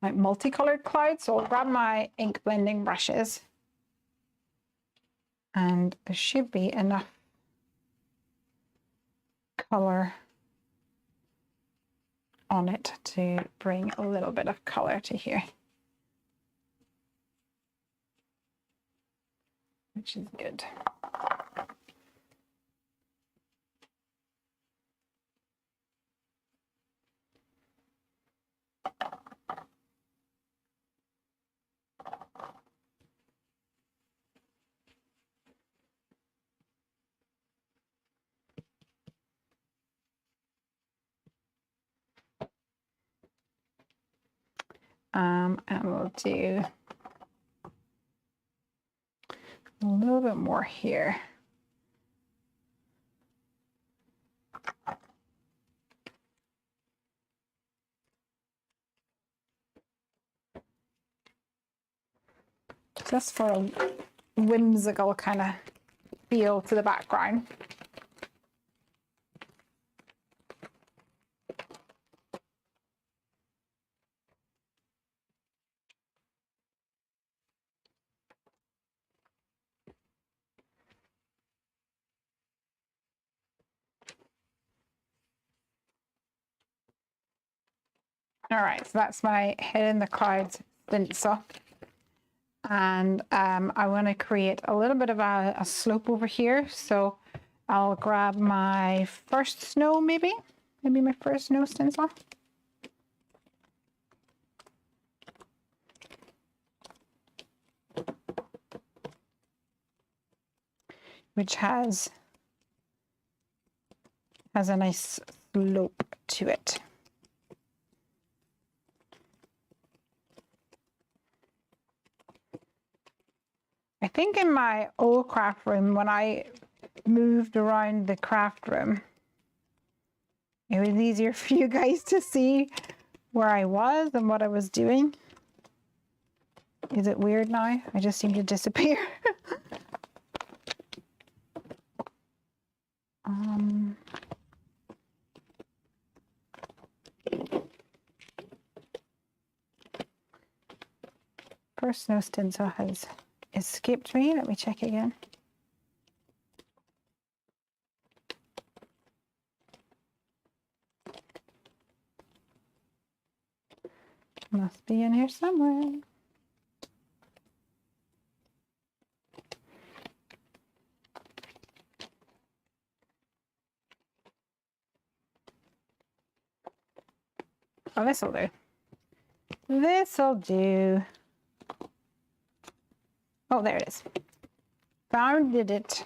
like multicolored clouds. So I'll grab my ink blending brushes, and there should be enough color on it to bring a little bit of color to here, which is good. And we'll do a little bit more here. Just for a whimsical kind of feel to the background. All right, so that's my head in the clouds stencil. And I want to create a little bit of a slope over here. So I'll grab my first snow, maybe my first snow stencil. Which has a nice slope to it. I think in my old craft room, when I moved around the craft room, it was easier for you guys to see where I was and what I was doing. Is it weird now? I just seem to disappear. First snow stencil has escaped me. Let me check again. Must be in here somewhere. Oh, this'll do. This'll do. Oh, there it is. Found it.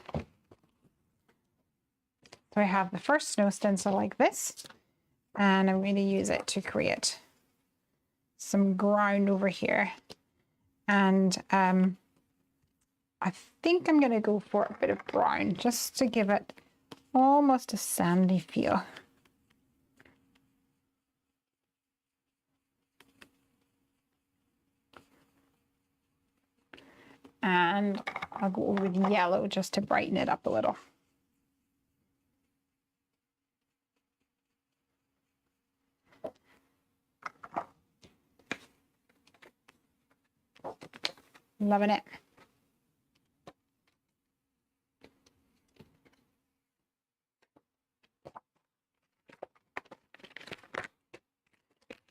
So I have the first snow stencil like this, and I'm going to use it to create some ground over here. And I think I'm going to go for a bit of brown just to give it almost a sandy feel. And I'll go over with yellow just to brighten it up a little. Loving it.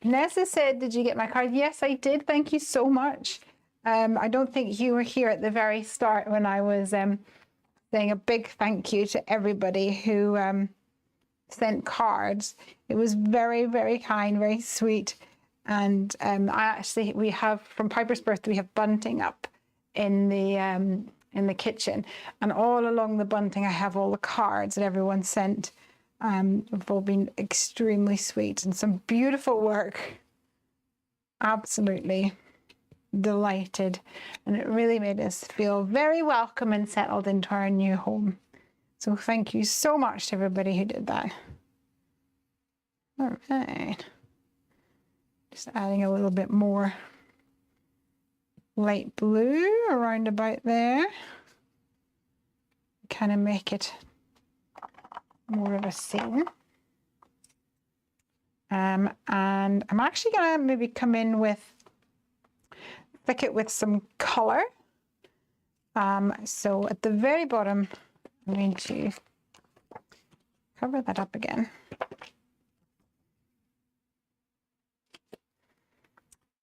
Nessa said, did you get my card? Yes, I did. Thank you so much. I don't think you were here at the very start when I was saying a big thank you to everybody who sent cards. It was very, very kind, very sweet. And we have, from Piper's birthday, we have bunting up in the kitchen. And all along the bunting, I have all the cards that everyone sent. Have all been extremely sweet and some beautiful work. Absolutely delighted, and it really made us feel very welcome and settled into our new home. So thank you so much to everybody who did that. All right, just adding a little bit more light blue around about there, kind of make it more of a scene. And I'm actually gonna maybe come in with, thick it with some color. So at the very bottom, I'm going to cover that up again.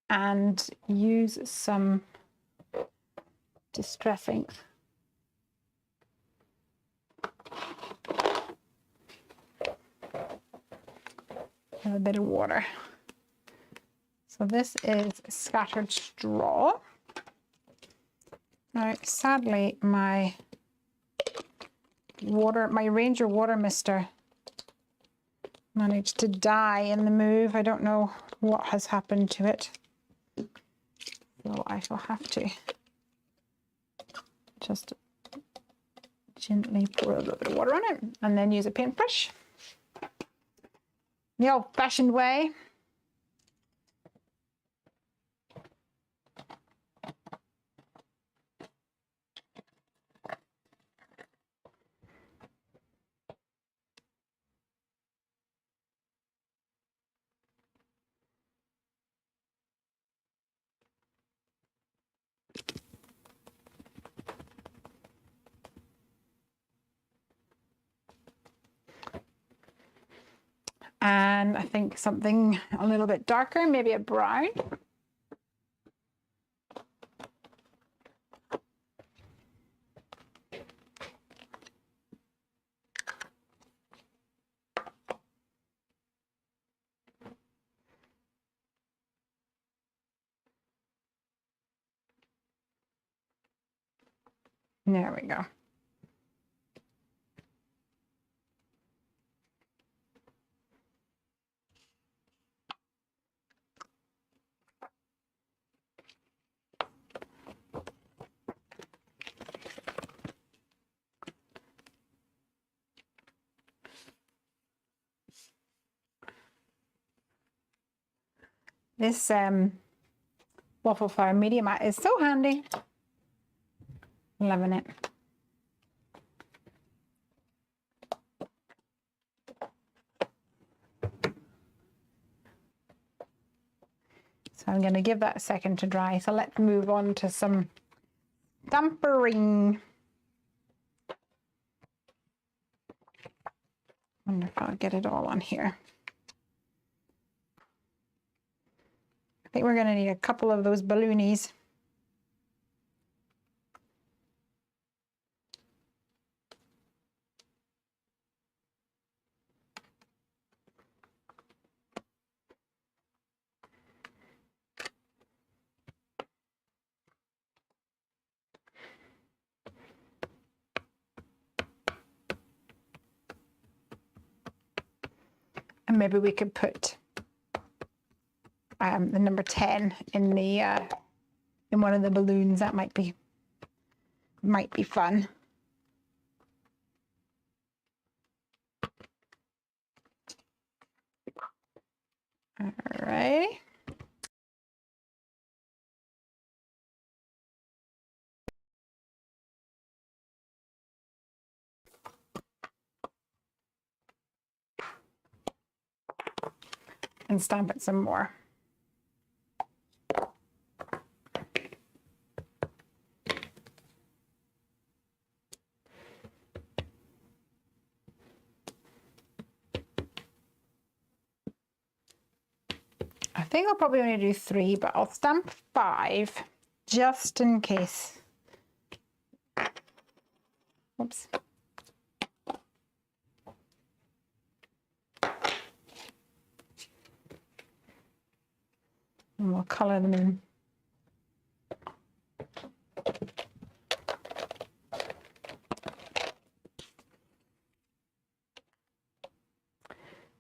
And use some distress ink. And a bit of water. So this is scattered straw. Now, sadly, my Ranger water mister managed to die in the move. I don't know what has happened to it. So I shall have to just gently pour a little bit of water on it and then use a paintbrush. The old-fashioned way. And I think something a little bit darker, maybe a brown. There we go. This waffle flower media mat is so handy. Loving it. So I'm going to give that a second to dry. So let's move on to some dampering. Wonder if I'll get it all on here. I think we're going to need a couple of those balloonies. And maybe we could put the number 10 in the in one of the balloons. That might be fun. All right. And stamp it some more. I think I'll probably only do 3, but I'll stamp 5 just in case. Oops. And we'll color them in.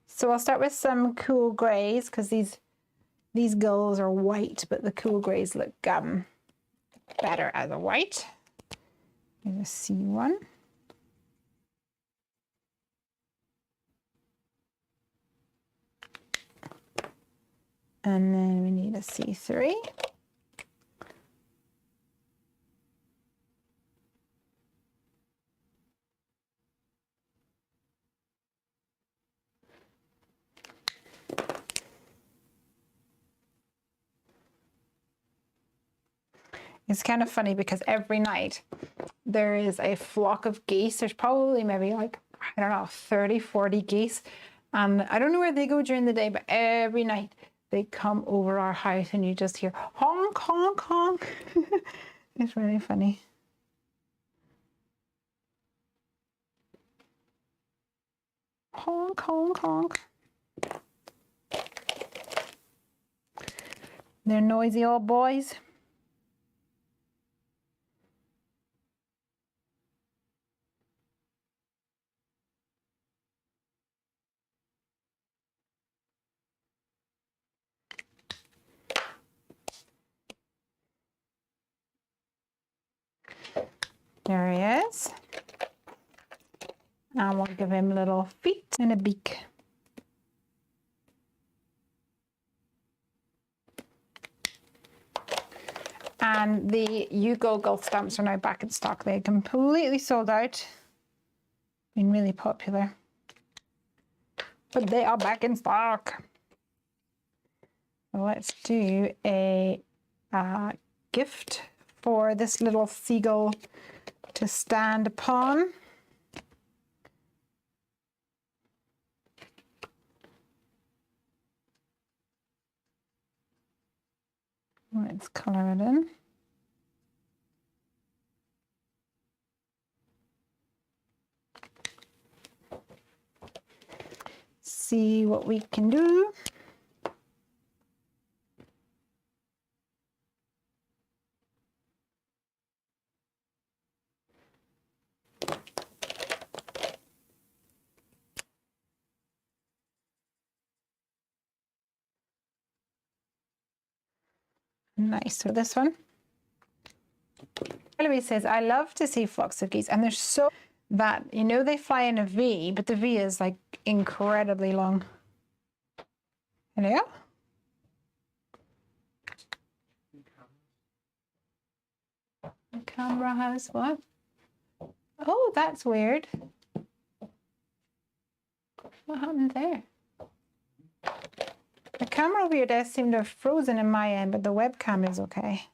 So I'll start with some cool grays because these gulls are white, but the cool grays look better as a white. Here's a C1. And then we need a C3. It's kind of funny because every night there is a flock of geese. There's probably maybe like, I don't know, 30, 40 geese. And I don't know where they go during the day, but every night they come over our house and you just hear honk, honk, honk. It's really funny. Honk, honk, honk. They're noisy old boys. There he is. And we'll give him little feet and a beak. And the Yugo Gulf stamps are now back in stock. They completely sold out. Been really popular. But they are back in stock. So let's do a gift for this little seagull to stand upon. Let's color it in. See what we can do. Nice. So this one. Louise says, I love to see flocks of geese, and they're so that, you know, they fly in a V, but the V is like incredibly long. Hello? The camera has what? Oh, that's weird. What happened there? The camera over your desk seemed to have frozen in my end, but the webcam is okay.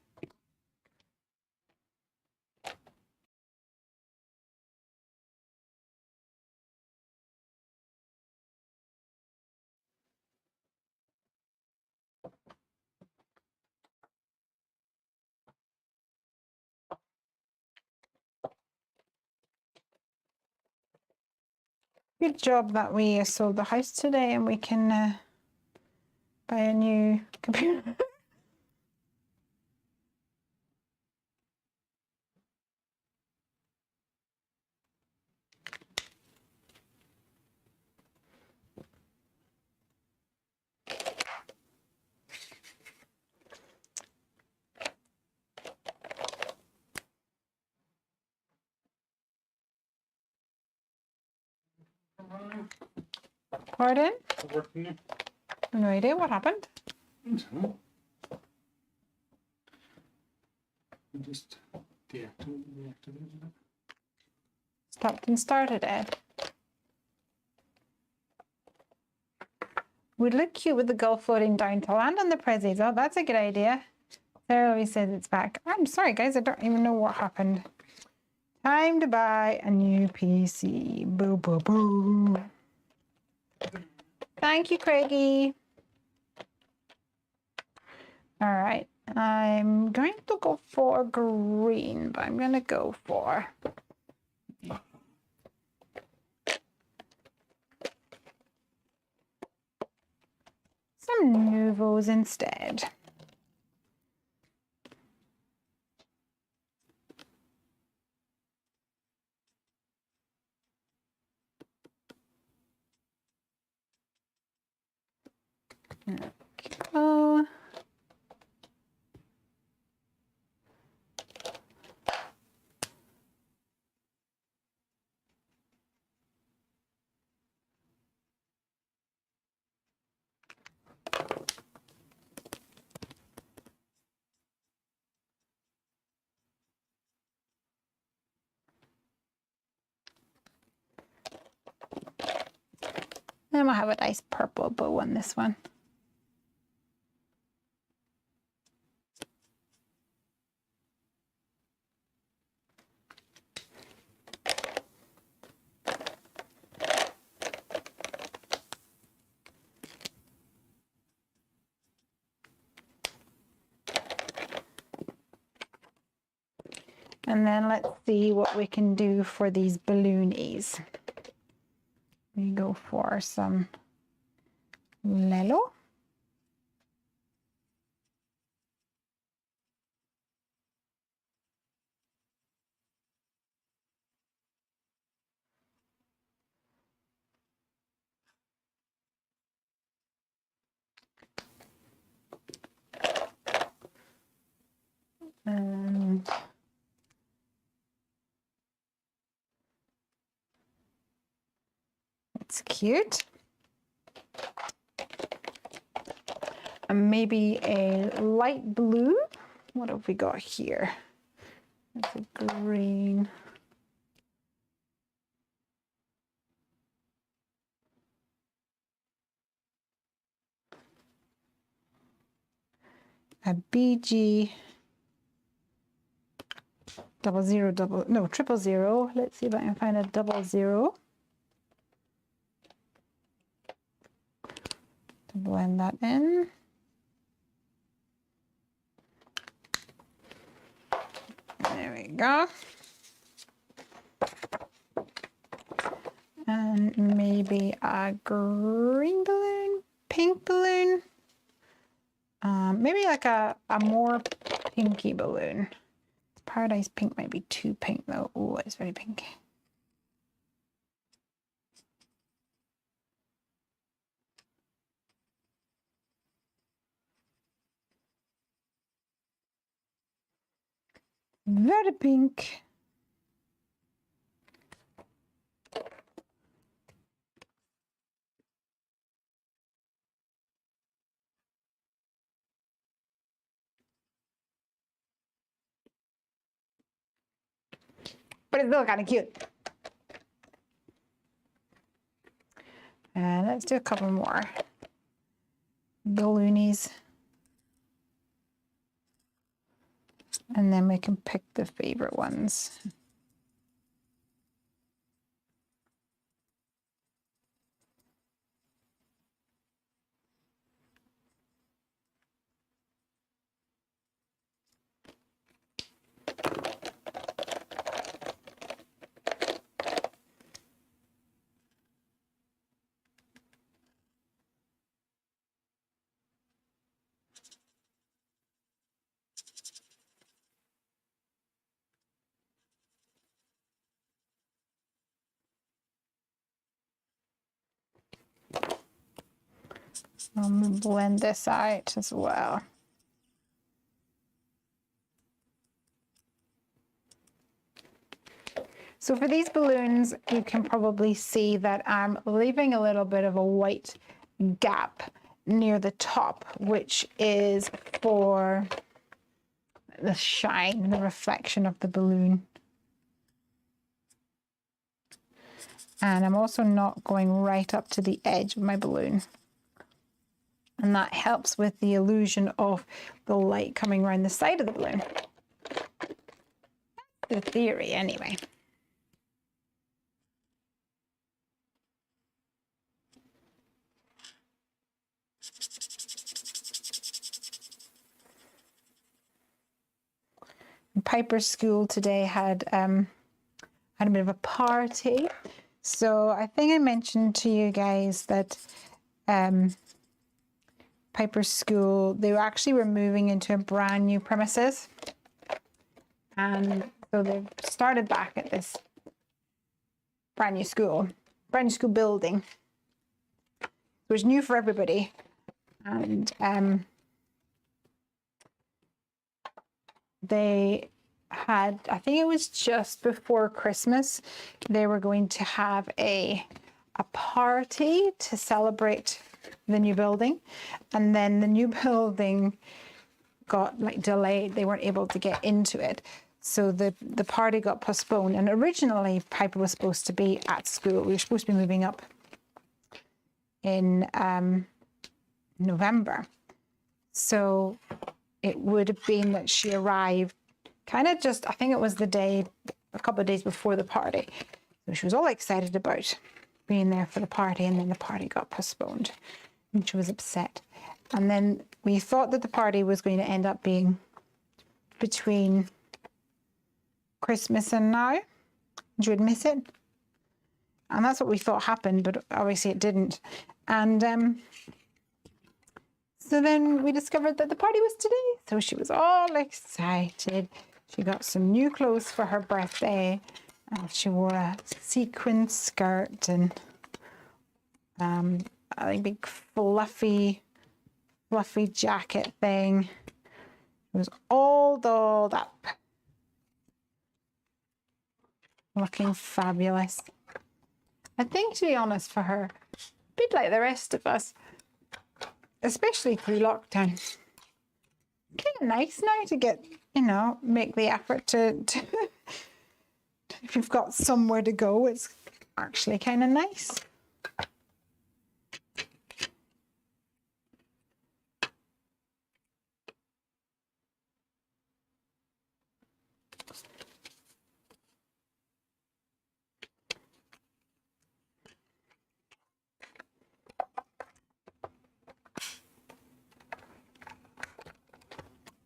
Good job that we sold the house today and we can buy a new computer. Pardon? Working. No idea what happened. Just deactivated it. Stopped and started it. Would look cute with the gull floating down to land on the prezzies. Oh, that's a good idea. Sarah Louise says it's back. I'm sorry, guys. I don't even know what happened. Time to buy a new PC. Boo, boo, boo. Thank you, Craigie. All right. I'm going to go for green, but I'm going to go for some Nouveaux instead. Oh. And we'll have a nice purple bow on this one. And then let's see what we can do for these balloonies. We go for some Lelo. And it's cute. And maybe a light blue. What have we got here? That's a green. A BG 000. Let's see if I can find a 00. To blend that in. There we go. And maybe a green balloon, pink balloon. Maybe like a more pinky balloon. Paradise pink might be too pink though. Oh, it's very pink. Very pink. But it's still kind of cute. And let's do a couple more balloonies. And then we can pick the favorite ones. Blend this out as well. So for these balloons, you can probably see that I'm leaving a little bit of a white gap near the top, which is for the shine, the reflection of the balloon. And I'm also not going right up to the edge of my balloon. And that helps with the illusion of the light coming around the side of the balloon. The theory, anyway. Piper's school today had a bit of a party. So I think I mentioned to you guys that Piper's school, they actually were moving into a brand new premises. And so they've started back at this brand new school building. It was new for everybody. And they had, I think it was just before Christmas, they were going to have a party to celebrate the new building. And then the new building got like delayed. They weren't able to get into it. So the party got postponed. And originally Piper was supposed to be at school. We were supposed to be moving up in November. So it would have been that she arrived kind of just, I think it was the day, a couple of days before the party. So she was all excited about being there for the party, and then the party got postponed and she was upset. And then we thought that the party was going to end up being between Christmas and now. You would miss it. And that's what we thought happened, but obviously it didn't. And so then we discovered that the party was today. So she was all excited. She got some new clothes for her birthday. And she wore a sequin skirt and a big fluffy jacket thing. It was all dolled up. Looking fabulous. I think, to be honest, for her, a bit like the rest of us, especially through lockdown, kind of nice now to get, make the effort to if you've got somewhere to go, it's actually kind of nice.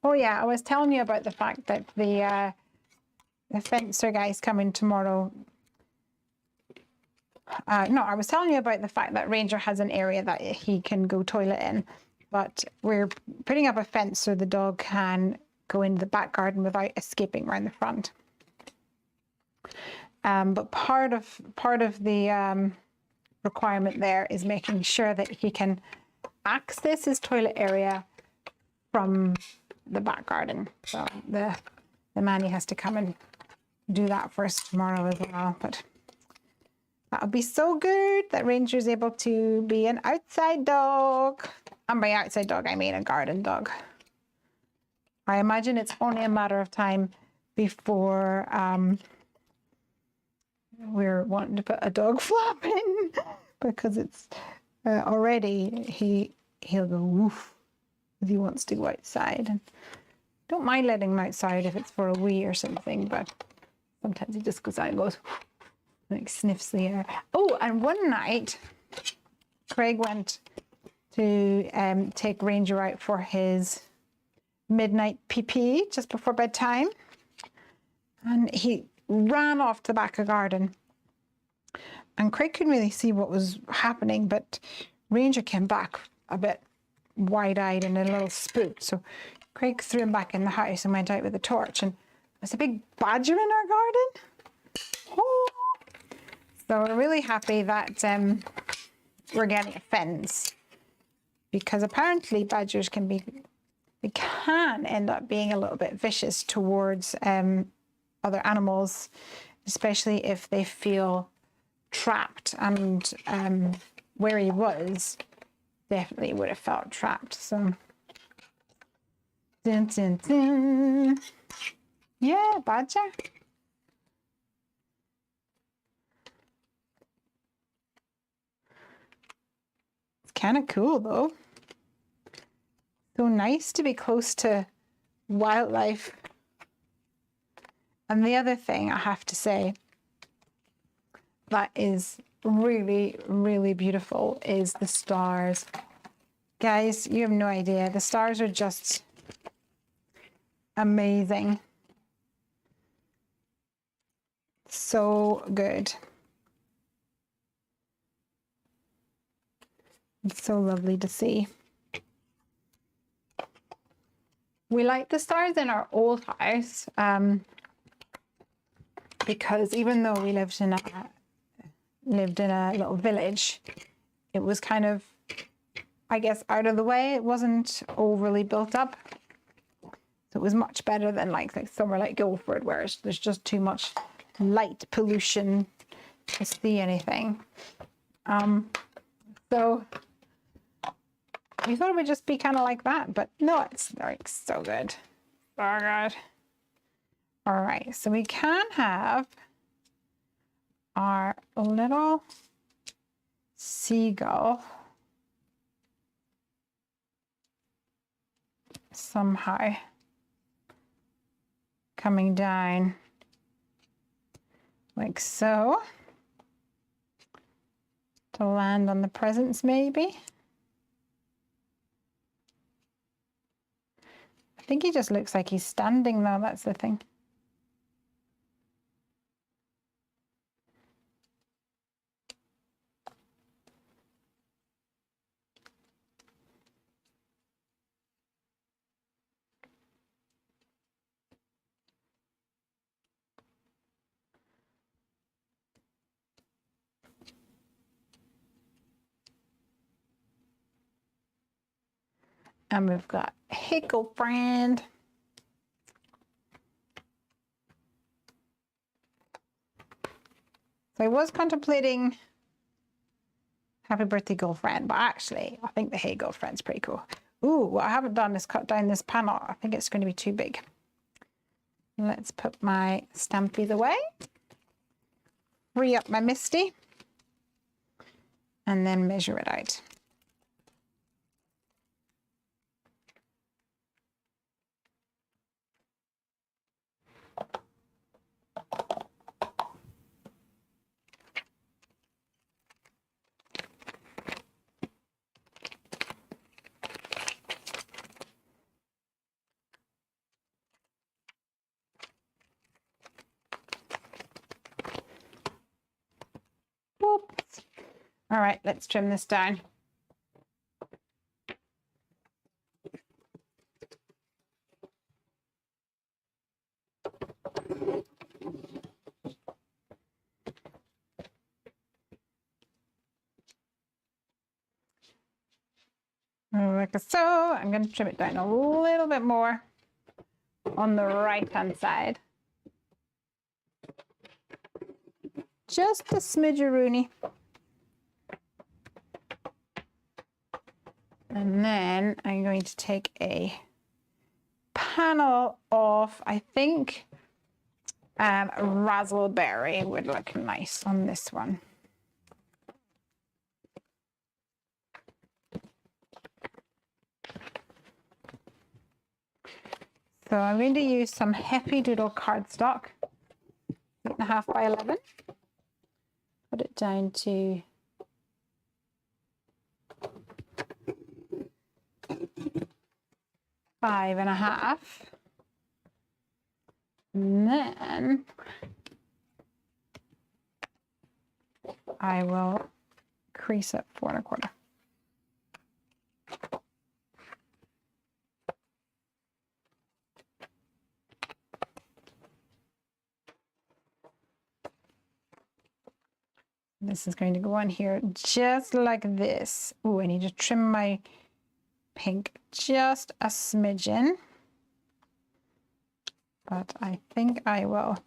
Oh yeah, I was telling you about the fact that the fencer guy's coming tomorrow. No, I was telling you about the fact that Ranger has an area that he can go toilet in, but we're putting up a fence so the dog can go into the back garden without escaping around the front. But part of the requirement there is making sure that he can access his toilet area from the back garden. So the Manny has to come and do that for us tomorrow as well. But that'll be so good that Ranger's able to be an outside dog. And by outside dog, I mean a garden dog. I imagine it's only a matter of time before we're wanting to put a dog flap in, because it's already he'll go woof if he wants to go outside. And don't mind letting him outside if it's for a wee or something, but sometimes he just goes out and goes like sniffs the air. Oh, and one night Craig went to take Ranger out for his midnight pee-pee just before bedtime, and he ran off to the back of the garden, and Craig couldn't really see what was happening, but Ranger came back a bit wide-eyed and a little spooked. So Craig threw him back in the house and went out with a torch, and there's a big badger in our garden. Oh. So we're really happy that we're getting a fence, because apparently badgers can end up being a little bit vicious towards other animals, especially if they feel trapped, and where he was definitely would have felt trapped. So dun, dun, dun. Yeah, badger. It's kind of cool though. So nice to be close to wildlife. And the other thing I have to say that is really, really beautiful is the stars. Guys, you have no idea. The stars are just amazing. So good. It's so lovely to see. We like the stars in our old house because even though we lived in a little village, it was kind of, I guess, out of the way. It wasn't overly built up. So it was much better than like somewhere like Guildford, where there's just too much light pollution to see anything. So we thought it would just be kind of like that, but no, it's like so good. So good. All right, so we can have our little seagull somehow coming down like so to land on the presents maybe. I think he just looks like he's standing though, that's the thing. And we've got Hey Girlfriend. So I was contemplating Happy Birthday Girlfriend, but actually I think the Hey Girlfriend's pretty cool. Ooh, what I haven't done is cut down this panel. I think it's going to be too big. Let's put my stampies away. Free up my Misty. And then measure it out. Oops. All right, let's trim this down. Like so. I'm going to trim it down a little bit more on the right-hand side. Just a smidgeroony. And then I'm going to take a panel off, I think raspberry would look nice on this one. So I'm going to use some Happy Doodle cardstock, 8.5 by 11. Put it down to 5.5. And then I will crease it 4.25. This is going to go on here just like this. Oh, I need to trim my pink just a smidgen. But I think I will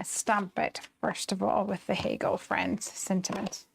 stamp it first of all with the Hey Girlfriends sentiment.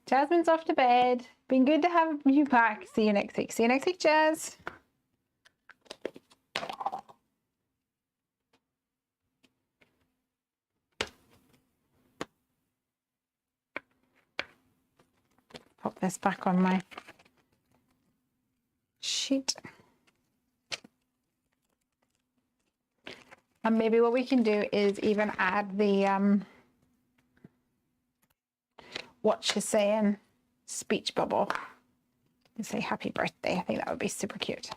Jasmine's off to bed. Been good to have you back. See you next week. See you next week, Jazz. Pop this back on my sheet. And maybe what we can do is even add the what she's saying speech bubble and say happy birthday. I think that would be super cute.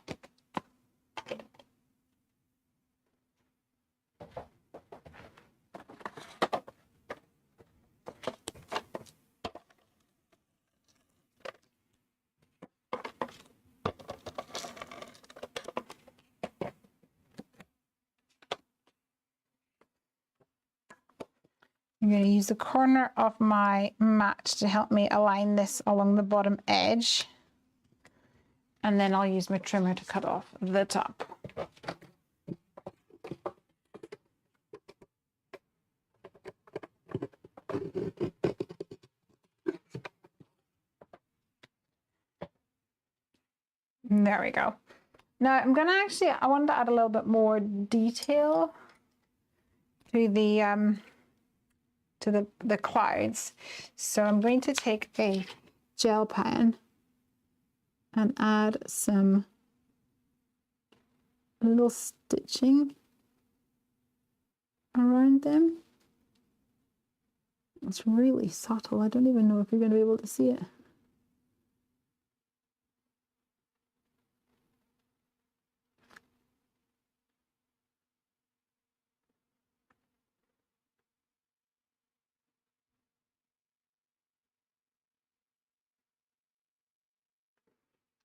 I'm going to use the corner of my mat to help me align this along the bottom edge. And then I'll use my trimmer to cut off the top. And there we go. Now I'm going to I want to add a little bit more detail to the clouds. So I'm going to take a gel pen and add some little stitching around them. It's really subtle. I don't even know if you're going to be able to see it.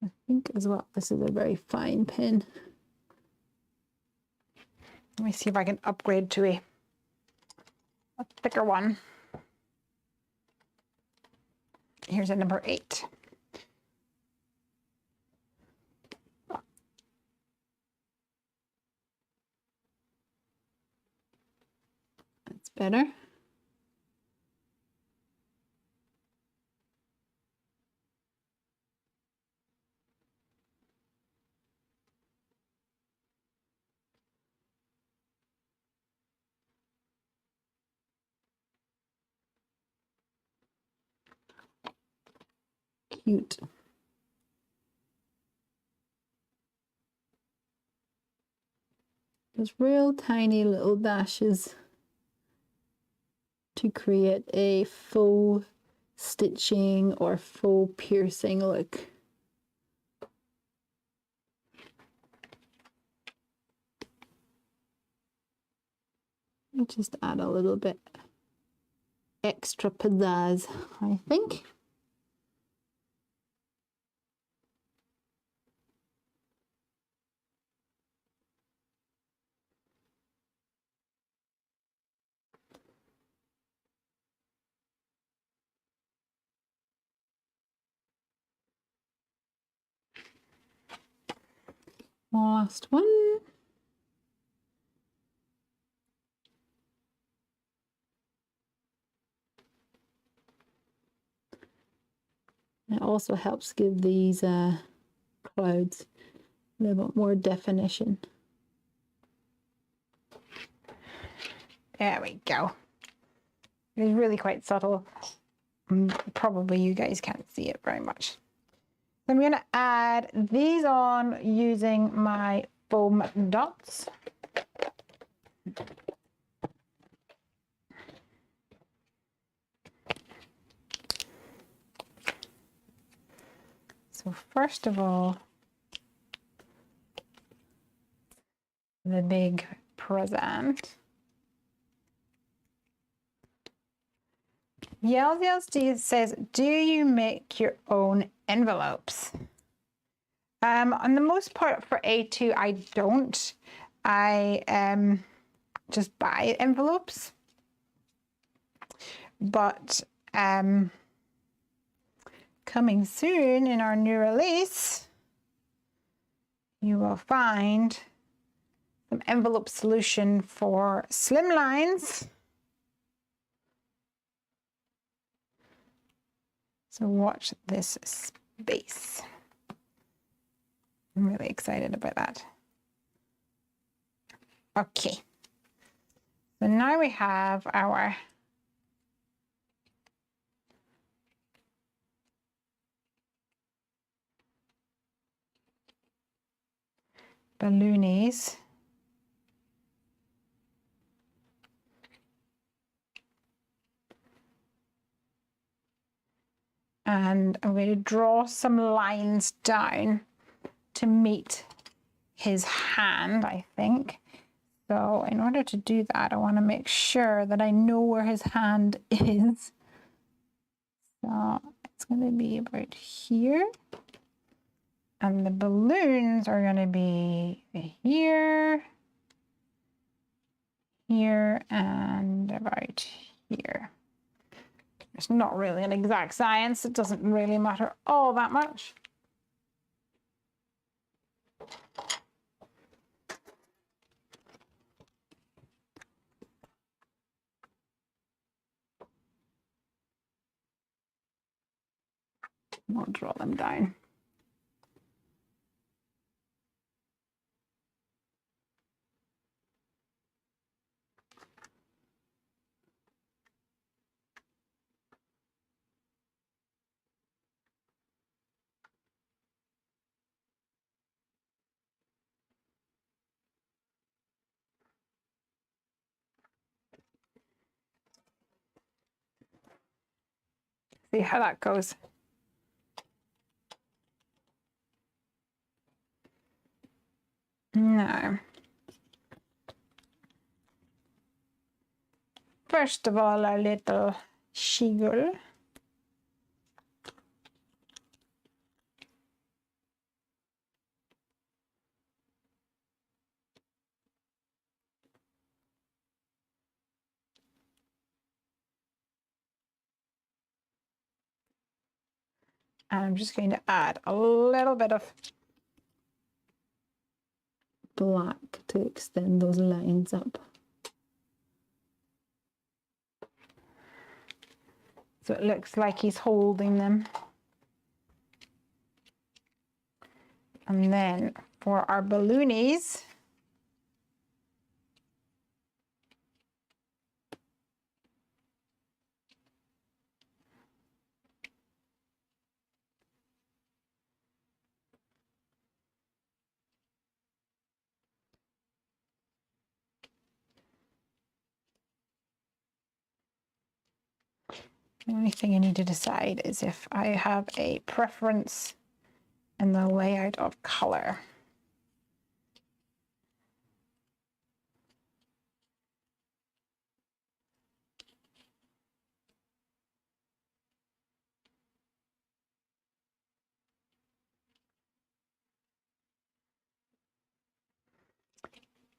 I think as well, this is a very fine pen. Let me see if I can upgrade to a thicker one. Here's a number 8. That's better. Cute. There's real tiny little dashes to create a faux stitching or faux piercing look. I'll just add a little bit extra pizzazz, I think. Last one. It also helps give these clouds a little bit more definition. There we go. It's really quite subtle. Probably you guys can't see it very much. So I'm going to add these on using my foam dots. So first of all, the big present. says, do you make your own envelopes? On the most part for A2, I don't. I just buy envelopes. But coming soon in our new release, you will find some envelope solution for slimlines. So watch this space. I'm really excited about that. Okay. So now we have our balloonies. And I'm going to draw some lines down to meet his hand, I think. So in order to do that, I want to make sure that I know where his hand is. So it's going to be about here. And the balloons are going to be here, here, and about here. It's not really an exact science. It doesn't really matter all that much. We'll draw them down. See how that goes. Now, first of all, our little seagull. And I'm just going to add a little bit of black to extend those lines up. So it looks like he's holding them. And then for our balloonies, the only thing I need to decide is if I have a preference in the layout of color.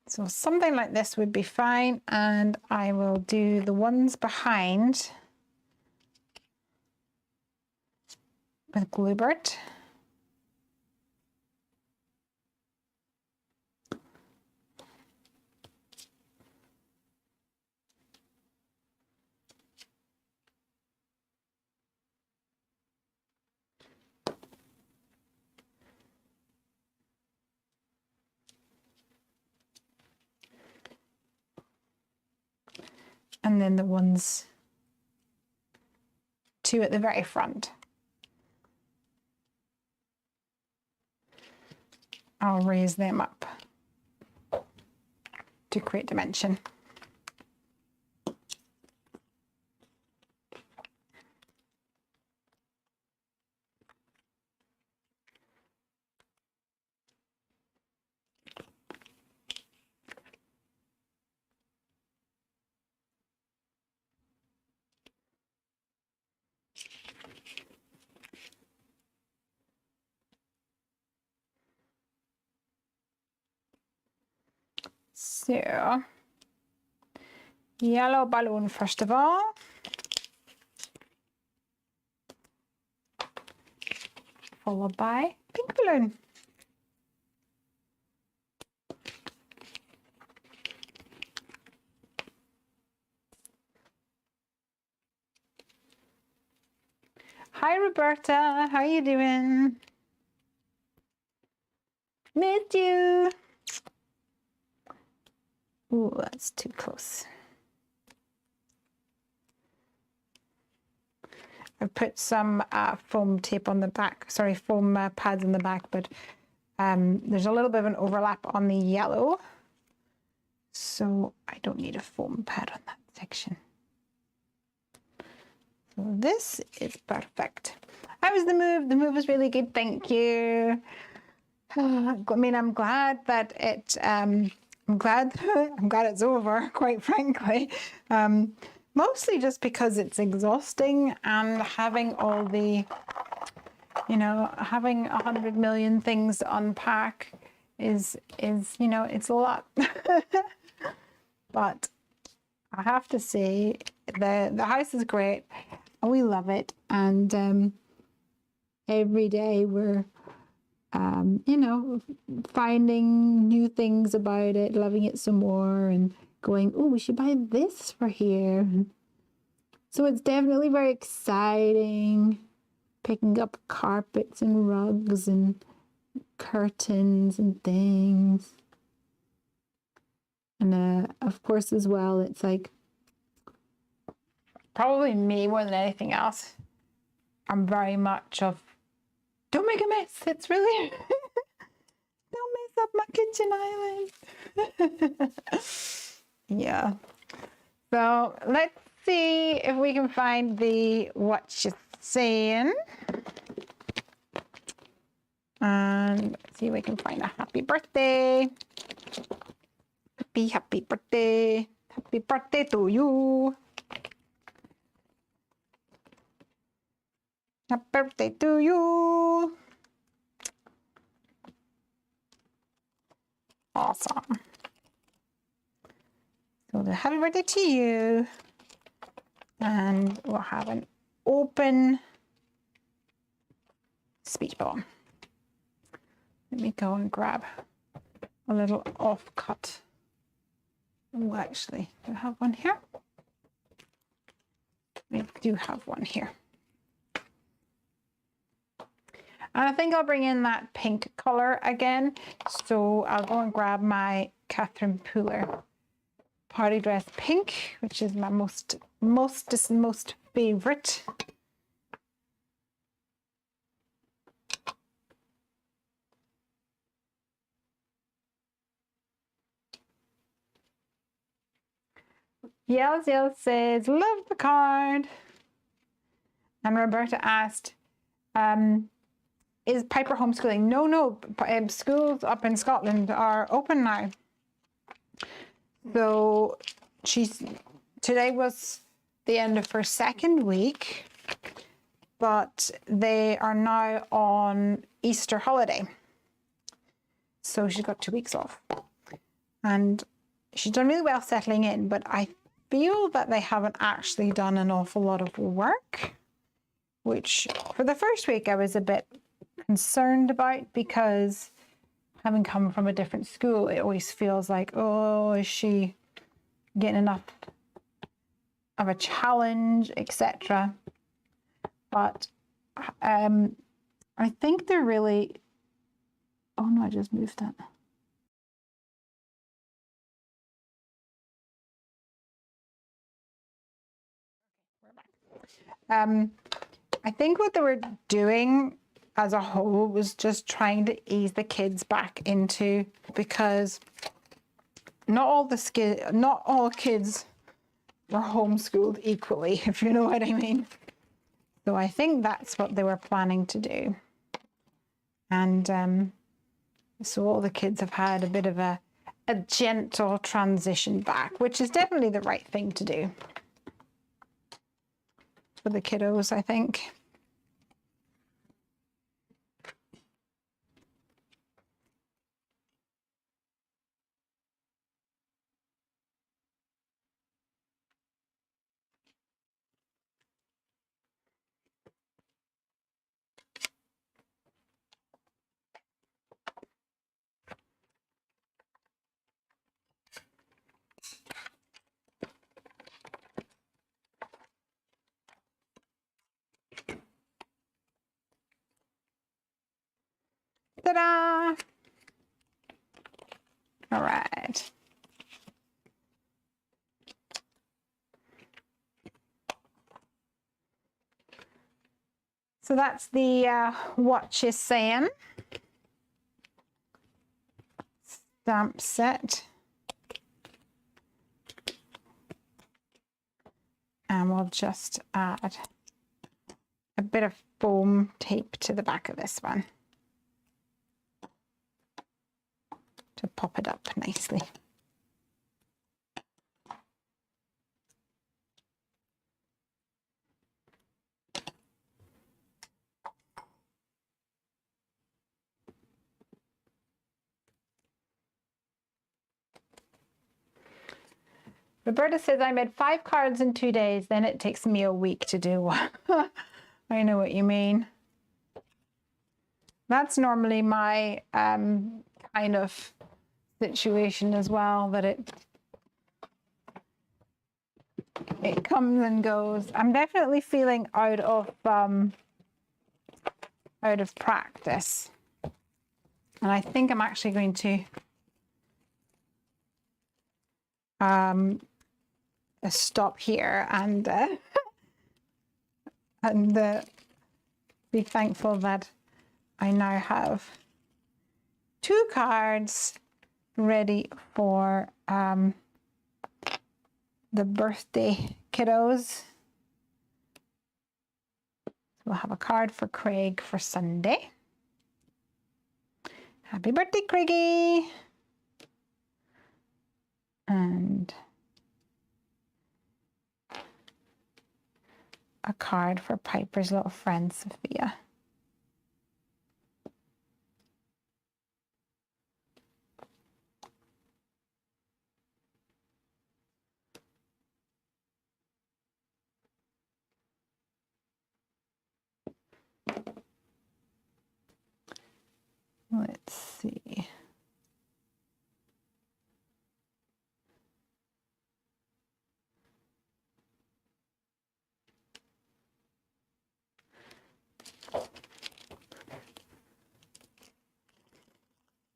So something like this would be fine, and I will do the ones behind with Bluebird. And then the ones two at the very front. I'll raise them up to create dimension. So, yellow balloon first of all. Followed by pink balloon. Hi Roberta, how are you doing? Missed you. Ooh, that's too close. I put some foam tape on the back, sorry, foam pads on the back, but there's a little bit of an overlap on the yellow, so I don't need a foam pad on that section. So this is perfect. How was the move? The move was really good, thank you. I mean, I'm glad that I'm glad it's over, quite frankly. Mostly just because it's exhausting, and having all the, having 100 million things to unpack is it's a lot. But I have to say the house is great and we love it, and every day we're finding new things about it, loving it some more, and going, oh, we should buy this for here. So it's definitely very exciting, picking up carpets and rugs and curtains and things. And of course as well, it's like probably me more than anything else. I'm very much of, don't make a mess. It's really, don't mess up my kitchen island. Yeah. So let's see if we can find the what you saying. And let's see if we can find a happy birthday. Happy birthday. Happy birthday to you. Happy birthday to you. Awesome. So the happy birthday to you. And we'll have an open speech bubble. Let me go and grab a little offcut. Oh, actually, do I have one here? We do have one here. And I think I'll bring in that pink color again. So I'll go and grab my Catherine Pooler party dress pink, which is my most favorite. Yells says, love the card. And Roberta asked, is Piper homeschooling? No, schools up in Scotland are open now. So today was the end of her second week, but they are now on Easter holiday. So she's got 2 weeks off. And she's done really well settling in, but I feel that they haven't actually done an awful lot of work, which for the first week I was a bit concerned about, because having come from a different school, it always feels like, oh, is she getting enough of a challenge, etc. But I think they're really, oh no, I just moved that. I think what they were doing as a whole was just trying to ease the kids back into, because not all kids were homeschooled equally, if you know what I mean. So I think that's what they were planning to do. And so all the kids have had a bit of a gentle transition back, which is definitely the right thing to do for the kiddos, I think. Ta-da! All right. So that's the Watch is Saying stamp set. And we'll just add a bit of foam tape to the back of this one to pop it up nicely. Roberta says, I made 5 cards in 2 days, then it takes me a week to do one. I know what you mean. That's normally my kind of situation as well, that it comes and goes. I'm definitely feeling out of practice. And I think I'm actually going to stop here and be thankful that I now have 2 cards ready for the birthday kiddos. We'll have a card for Craig for Sunday. Happy birthday, Craigie! And a card for Piper's little friend, Sophia. Let's see.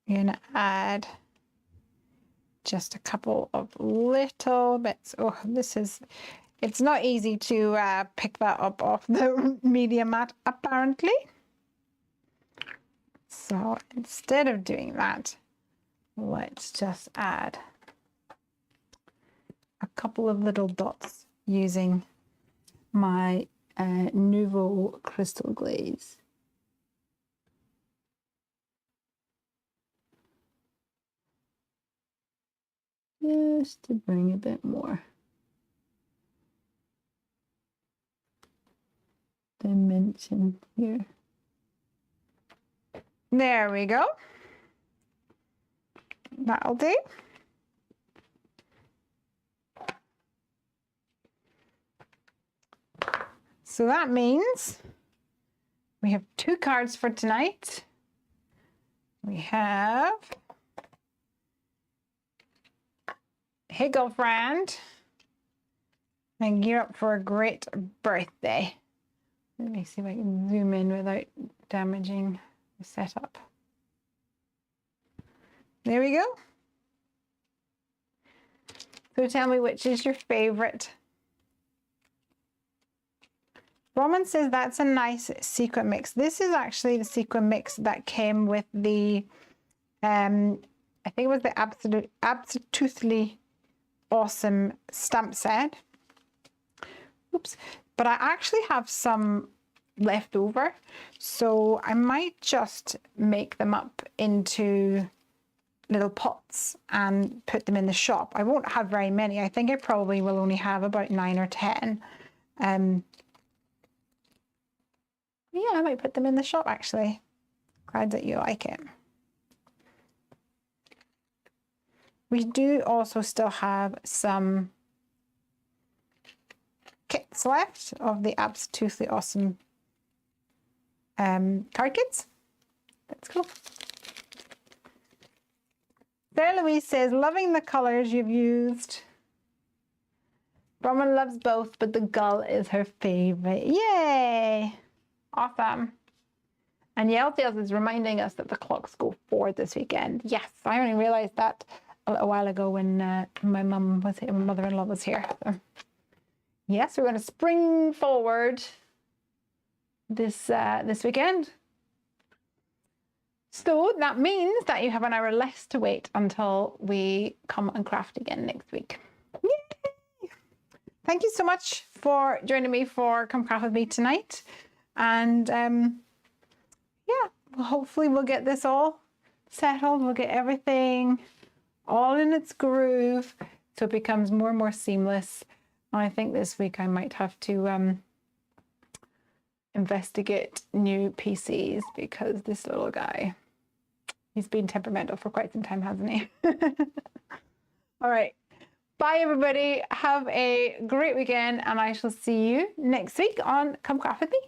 I'm going to add just a couple of little bits. Oh, it's not easy to pick that up off the media mat, apparently. So instead of doing that, let's just add a couple of little dots using my Nouveau Crystal Glaze. Just to bring a bit more dimension here. There we go. That'll do. So that means we have 2 cards for tonight. We have Hey Girlfriend, and gear up for a great birthday. Let me see if I can zoom in without damaging the setup. There we go. So tell me, which is your favorite? Roman says that's a nice sequin mix. This is actually the sequin mix that came with the, I think it was the Absolutely Awesome stamp set. Oops. But I actually have some left over, so I might just make them up into little pots and put them in the shop. I won't have very many. I think I probably will only have about 9 or 10. Yeah, I might put them in the shop, actually. Glad that you like it. We do also still have some kits left of the Absolutely Awesome card kits. Let's go. Sarah Louise says, loving the colors you've used. Roman loves both, but the gull is her favorite. Yay! Awesome. And Yeltales is reminding us that the clocks go forward this weekend. Yes, I only realized that a little while ago when my mum was here, my mother-in-law was here. So, yes, we're going to spring forward this weekend. So that means that you have an hour less to wait until we come and craft again next week. Yay! Thank you so much for joining me for Come Craft With Me tonight. And yeah, hopefully we'll get this all settled. We'll get everything all in its groove so it becomes more and more seamless. And I think this week I might have to investigate new PCs because this little guy, he's been temperamental for quite some time, hasn't he? All right. Bye, everybody. Have a great weekend, and I shall see you next week on Come Craft With Me.